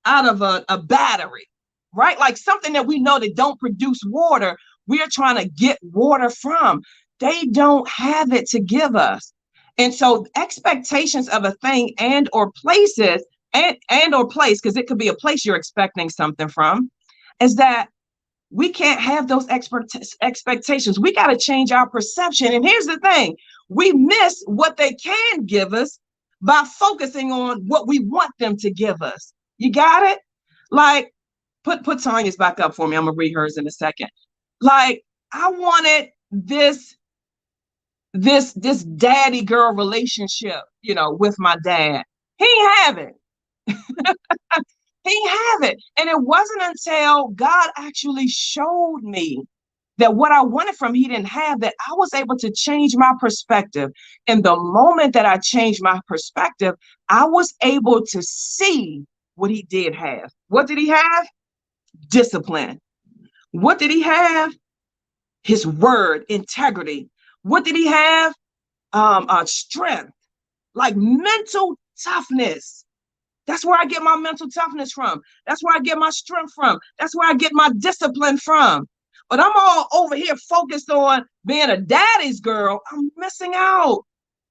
out of a battery, right? Like something that we know that don't produce water, we're trying to get water from. They don't have it to give us. And so expectations of a thing and or places and or place, because it could be a place you're expecting something from, is that we can't have those expectations. We got to change our perception. And here's the thing. We miss what they can give us by focusing on what we want them to give us. You got it? Like, put Tanya's back up for me. I'm going to read hers in a second. Like, I wanted this daddy girl relationship, with my dad. He ain't have it. He ain't have it. And it wasn't until God actually showed me that what I wanted from he didn't have, that I was able to change my perspective. And the moment that I changed my perspective, I was able to see what he did have. What did he have? Discipline. What did he have? His word, integrity. What did he have? Strength, like mental toughness. That's where I get my mental toughness from. That's where I get my strength from. That's where I get my discipline from. But I'm all over here focused on being a daddy's girl. I'm missing out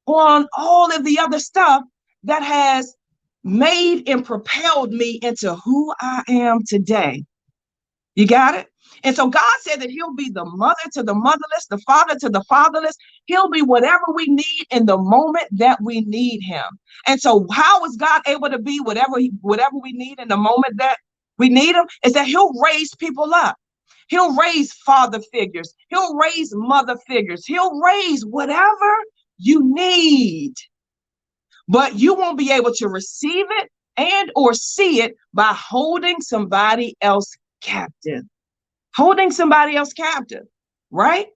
on all of the other stuff that has made and propelled me into who I am today. You got it? And so God said that he'll be the mother to the motherless, the father to the fatherless. He'll be whatever we need in the moment that we need him. And so how is God able to be whatever we need in the moment that we need him? Is that he'll raise people up. He'll raise father figures. He'll raise mother figures. He'll raise whatever you need. But you won't be able to receive it and or see it by holding somebody else captive. Holding somebody else captive, right?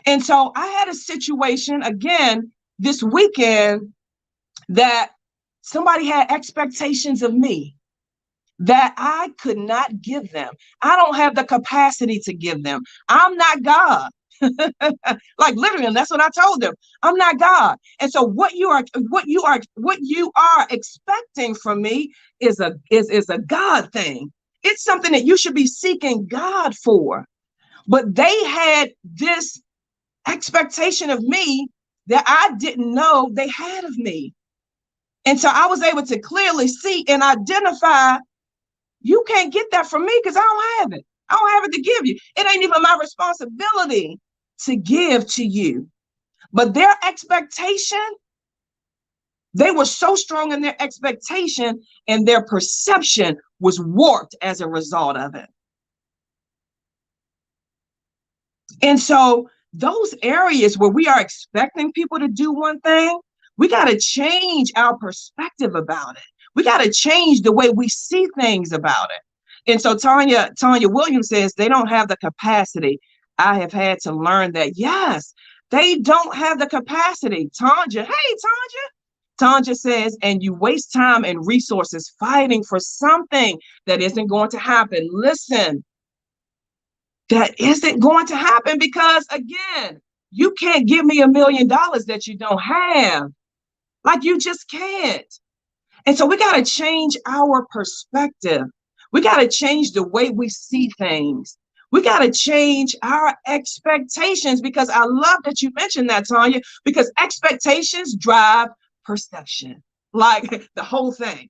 And so I had a situation again this weekend that somebody had expectations of me that I could not give them. I don't have the capacity to give them. I'm not God. Like literally, and that's what I told them. I'm not God. And so what you are expecting from me is a God thing. It's something that you should be seeking God for. But they had this expectation of me that I didn't know they had of me. And so I was able to clearly see and identify, you can't get that from me because I don't have it. I don't have it to give you. It ain't even my responsibility to give to you. But their expectation, they were so strong in their expectation, and their perception was warped as a result of it. And so those areas where we are expecting people to do one thing, we got to change our perspective about it. We got to change the way we see things about it. And so Tanya Williams says they don't have the capacity. I have had to learn that, yes, they don't have the capacity. Tanja, hey, Tanja says, and you waste time and resources fighting for something that isn't going to happen. Listen, that isn't going to happen because, again, you can't give me $1 million that you don't have. Like, you just can't. And so we got to change our perspective. We got to change the way we see things. We got to change our expectations, because I love that you mentioned that, Tanya, because expectations drive perception. Like the whole thing.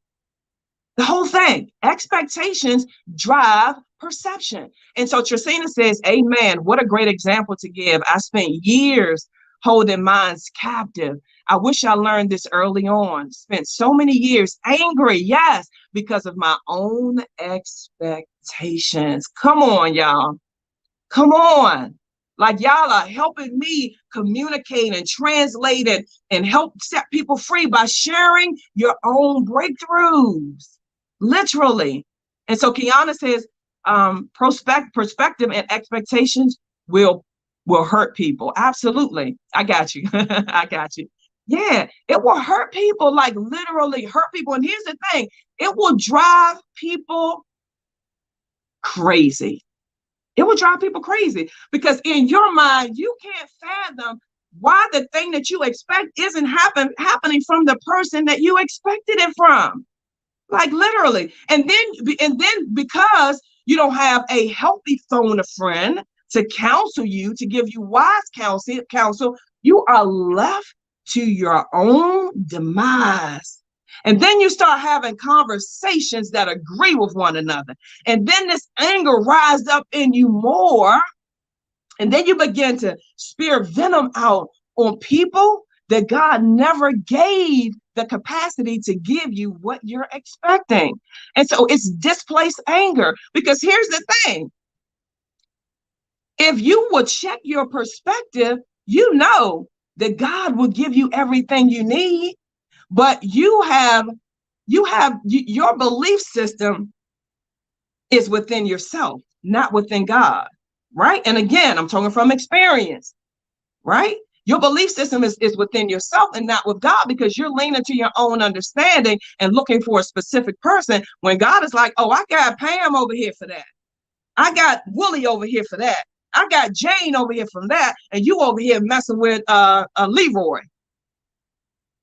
The whole thing. Expectations drive perception. And so Tracina says, amen. What a great example to give. I spent years holding minds captive. I wish I learned this early on. Spent so many years angry, yes, because of my own expectations. Come on, y'all. Come on. Like, y'all are helping me communicate and translate it and help set people free by sharing your own breakthroughs. Literally. And so Kiana says, perspective and expectations will hurt people. Absolutely. I got you. I got you. Yeah, it will hurt people, like literally hurt people. And here's the thing, it will drive people crazy. It will drive people crazy because in your mind, you can't fathom why the thing that you expect isn't happening from the person that you expected it from. Like literally. And then because you don't have a healthy phone a friend to counsel you, to give you wise counsel, you are left to your own demise. And then you start having conversations that agree with one another. And then this anger rises up in you more. And then you begin to spew venom out on people that God never gave the capacity to give you what you're expecting. And so it's displaced anger, because here's the thing. If you would check your perspective, you know that God will give you everything you need, but your belief system is within yourself, not within God, right? And again, I'm talking from experience, right? Your belief system is within yourself and not with God, because you're leaning to your own understanding and looking for a specific person when God is like, oh, I got Pam over here for that. I got Willie over here for that. I got Jane over here from that. And you over here messing with Leroy.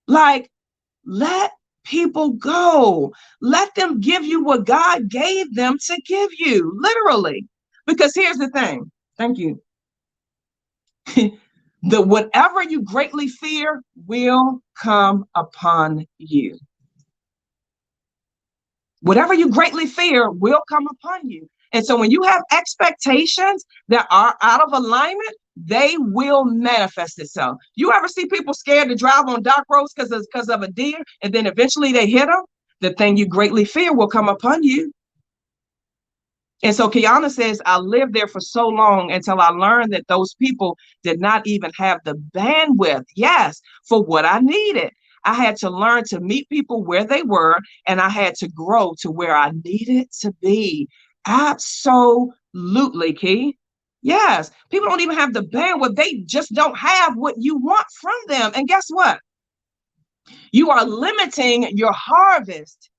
Like, let people go. Let them give you what God gave them to give you, literally. Because here's the thing. Thank you. Whatever you greatly fear will come upon you. Whatever you greatly fear will come upon you. And so when you have expectations that are out of alignment, they will manifest itself. You ever see people scared to drive on dark roads because of a deer, and then eventually they hit them? The thing you greatly fear will come upon you. And so Kiana says, I lived there for so long until I learned that those people did not even have the bandwidth, yes, for what I needed. I had to learn to meet people where they were, and I had to grow to where I needed to be. Absolutely, Key. Yes, people don't even have the bandwidth. They just don't have what you want from them. And guess what? You are limiting your harvest,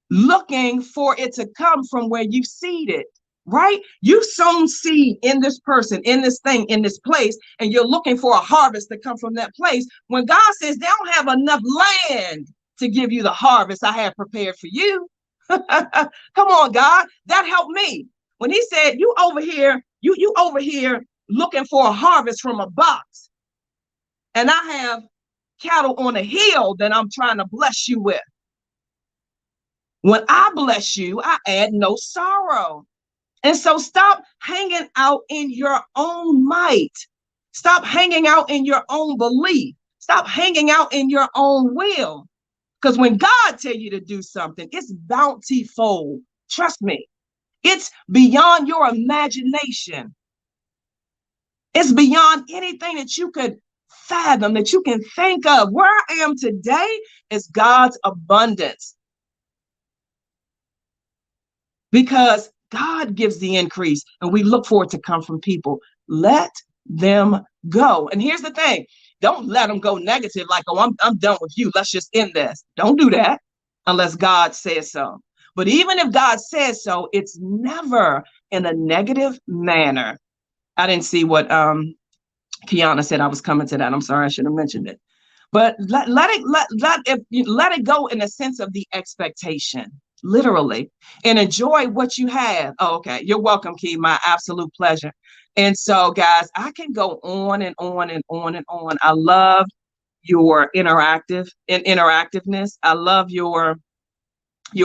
looking for it to come from where you seeded, right? You sown seed in this person, in this thing, in this place, and you're looking for a harvest to come from that place. When God says they don't have enough land to give you the harvest I have prepared for you. Come on, God, that helped me. When he said, you over here looking for a harvest from a box, and I have cattle on a hill that I'm trying to bless you with. When I bless you, I add no sorrow. And so stop hanging out in your own might. Stop hanging out in your own belief. Stop hanging out in your own will. Because when God tells you to do something, it's bountiful. Trust me. It's beyond your imagination. It's beyond anything that you could fathom, that you can think of. Where I am today is God's abundance. Because God gives the increase, and we look for it to come from people. Let them go. And here's the thing. Don't let them go negative, like, oh, I'm done with you. Let's just end this. Don't do that unless God says so. But even if God says so, it's never in a negative manner. I didn't see what Kiana said. I was coming to that. I'm sorry, I should have mentioned it. But let it go in a sense of the expectation, literally, and enjoy what you have. Oh, okay. You're welcome, Key. My absolute pleasure. And so, guys, I can go on and on and on and on. I love your interactiveness. I love your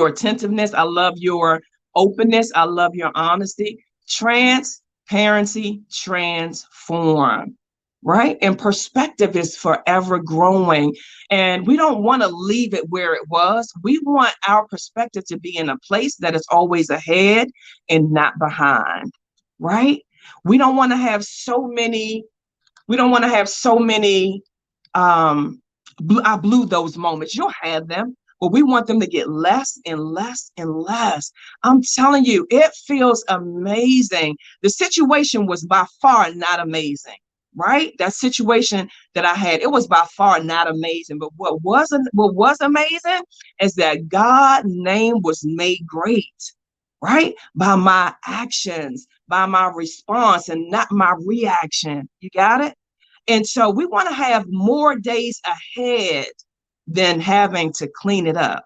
attentiveness. I love your openness. I love your honesty. Transparency transform, right? And perspective is forever growing. And we don't want to leave it where it was. We want our perspective to be in a place that is always ahead and not behind, right? We don't want to have so many, I blew those moments. You'll have them, but we want them to get less and less and less. I'm telling you, it feels amazing. The situation was by far not amazing, right? That situation that I had, it was by far not amazing. But what was amazing is that God's name was made great, right? By my actions, by my response, and not my reaction. You got it? And so we want to have more days ahead than having to clean it up.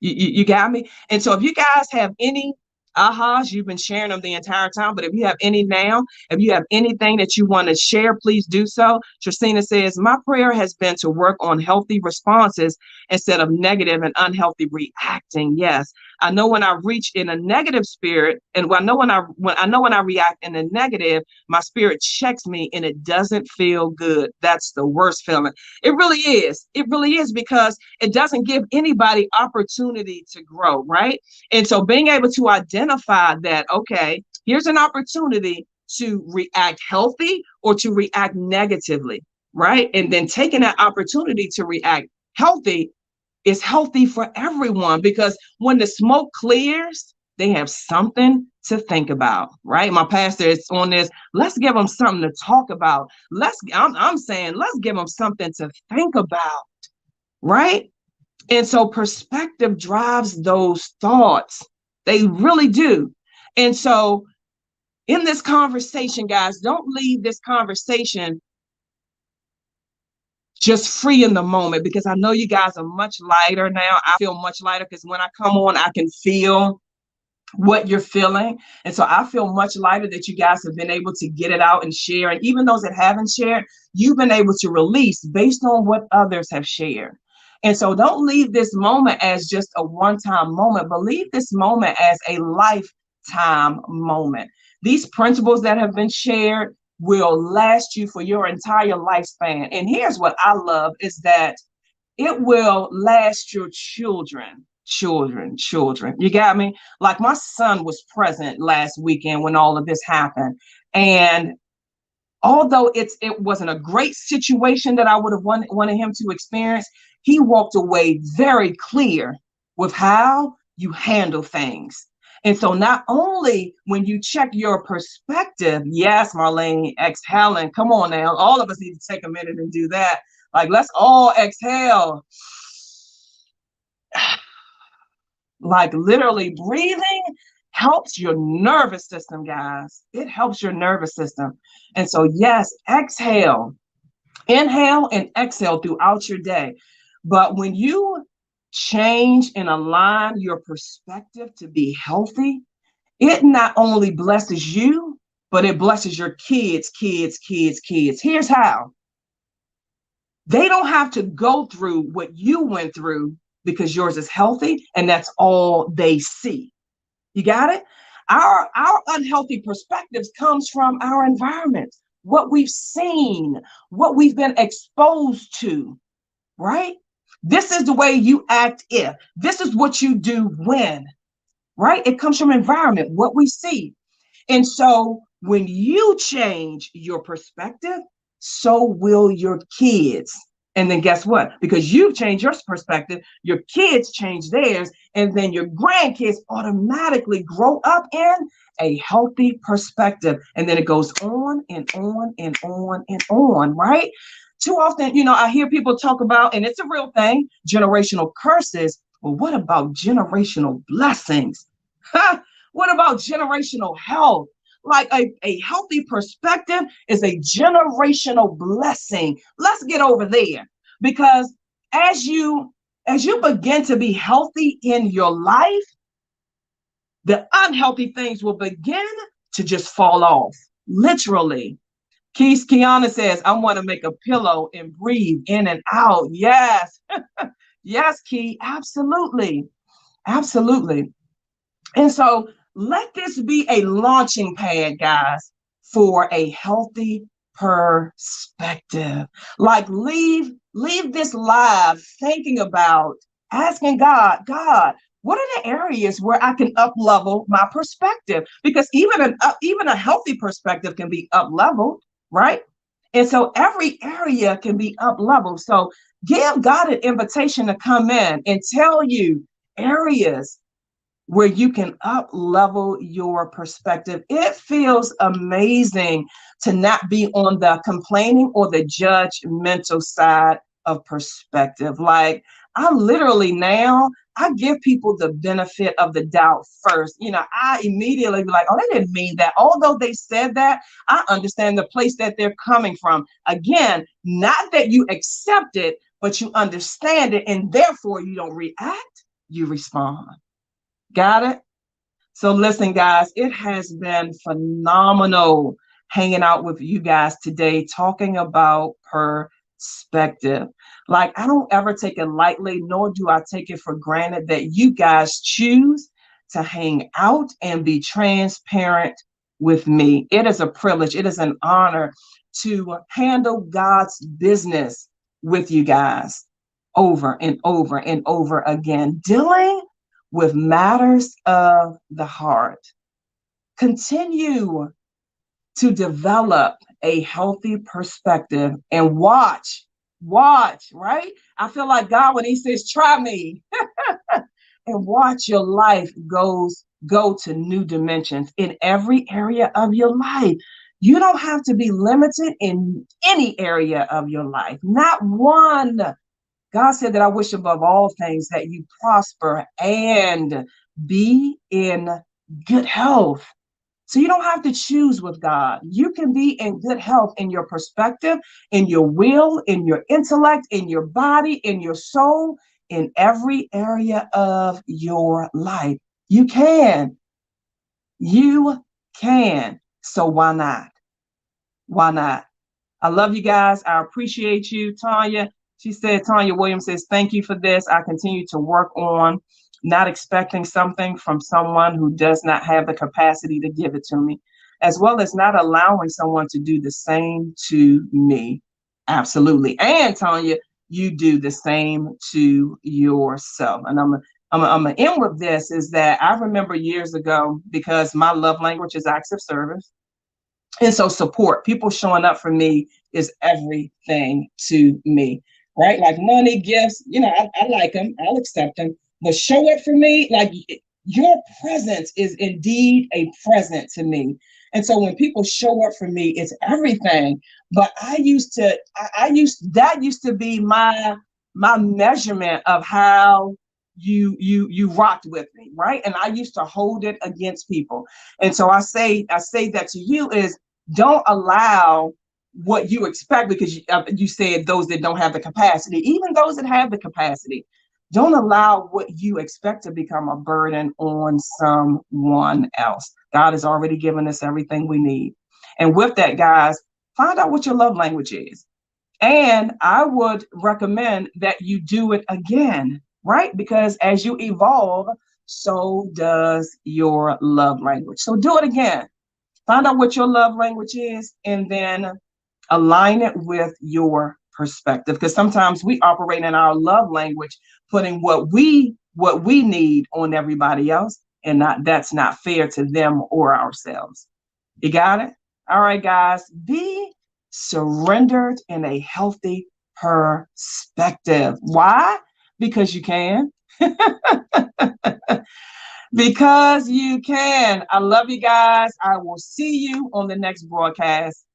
You got me? And so if you guys have any ahas, you've been sharing them the entire time, but if you have any now, if you have anything that you want to share, please do so. Tristina says, my prayer has been to work on healthy responses instead of negative and unhealthy reacting. Yes. I know when I reach in a negative spirit, and I know when I react in a negative, my spirit checks me and it doesn't feel good. That's the worst feeling. It really is. It really is, because it doesn't give anybody opportunity to grow, right? And so being able to identify that, okay, here's an opportunity to react healthy or to react negatively, right? And then taking that opportunity to react healthy is healthy for everyone, because when the smoke clears, they have something to think about, right? My pastor is on this. Let's give them something to talk about. I'm saying, let's give them something to think about, right? And so perspective drives those thoughts. They really do. And so in this conversation, guys, don't leave this conversation just free in the moment, because I know you guys are much lighter now. I feel much lighter because when I come on, I can feel what you're feeling. And so I feel much lighter that you guys have been able to get it out and share. And even those that haven't shared, you've been able to release based on what others have shared. And so don't leave this moment as just a one-time moment, but leave this moment as a lifetime moment. These principles that have been shared will last you for your entire lifespan. And here's what I love is that it will last your children. You got me? Like my son was present last weekend when all of this happened. And although it wasn't a great situation that I would have wanted him to experience, he walked away very clear with how you handle things. And so not only when you check your perspective, yes, Marlene, exhaling, come on now, all of us need to take a minute and do that. Like, let's all exhale. Like literally breathing helps your nervous system, guys. It helps your nervous system. And so, yes, exhale, inhale and exhale throughout your day. But when you change and align your perspective to be healthy, it not only blesses you, but it blesses your kids. Here's how. They don't have to go through what you went through because yours is healthy and that's all they see. You got it? Our unhealthy perspectives comes from our environment, what we've seen, what we've been exposed to, right? This is the way you act if. This is what you do when, right? It comes from environment, what we see. And so when you change your perspective, so will your kids. And then guess what? Because you've changed your perspective, your kids change theirs, and then your grandkids automatically grow up in a healthy perspective. And then it goes on and on and on and on, right? Too often, I hear people talk about, and it's a real thing, generational curses. Well, what about generational blessings? What about generational health? Like a healthy perspective is a generational blessing. Let's get over there, because as you begin to be healthy in your life, the unhealthy things will begin to just fall off, literally. Kiana says, I want to make a pillow and breathe in and out. Yes. Yes, Key, absolutely. Absolutely. And so let this be a launching pad, guys, for a healthy perspective. Like leave this live thinking about asking God, what are the areas where I can up level my perspective? Because even a healthy perspective can be up leveled, right? And so every area can be up leveled. So give God an invitation to come in and tell you areas where you can up level your perspective. It feels amazing to not be on the complaining or the judgmental side of perspective. Like I literally now, I give people the benefit of the doubt first. I immediately be like, oh, they didn't mean that. Although they said that, I understand the place that they're coming from. Again, not that you accept it, but you understand it, and therefore you don't react, you respond. Got it? So listen, guys, it has been phenomenal hanging out with you guys today, talking about perspective. Like, I don't ever take it lightly, nor do I take it for granted that you guys choose to hang out and be transparent with me. It is a privilege. It is an honor to handle God's business with you guys over and over and over again, dealing with matters of the heart. Continue to develop a healthy perspective and watch, right? I feel like God, when he says, try me, and watch your life go to new dimensions in every area of your life. You don't have to be limited in any area of your life, not one. God said that I wish above all things that you prosper and be in good health. So you don't have to choose with God. You can be in good health in your perspective, in your will, in your intellect, in your body, in your soul, in every area of your life. You can. You can. So why not? Why not? I love you guys. I appreciate you, Tanya. She said, Tanya Williams says, thank you for this. I continue to work on not expecting something from someone who does not have the capacity to give it to me, as well as not allowing someone to do the same to me. Absolutely. And Tanya, you do the same to yourself. And I'm gonna end with this, is that I remember years ago, because my love language is acts of service. And so support, people showing up for me is everything to me, right? Like money, gifts, I like them, I'll accept them, but show up for me, like your presence is indeed a present to me. And so when people show up for me, it's everything. But that used to be my measurement of how you rocked with me, right? And I used to hold it against people. And so I say that to you is, don't allow what you expect, because you said those that don't have the capacity, even those that have the capacity, don't allow what you expect to become a burden on someone else. God has already given us everything we need. And with that, guys, find out what your love language is. And I would recommend that you do it again, right? Because as you evolve, so does your love language. So do it again. Find out what your love language is, and then align it with your perspective. Because sometimes we operate in our love language, putting what we need on everybody else, and that's not fair to them or ourselves. You got it? All right, guys, be surrendered in a healthy perspective. Why? Because you can. Because you can. I love you guys. I will see you on the next broadcast.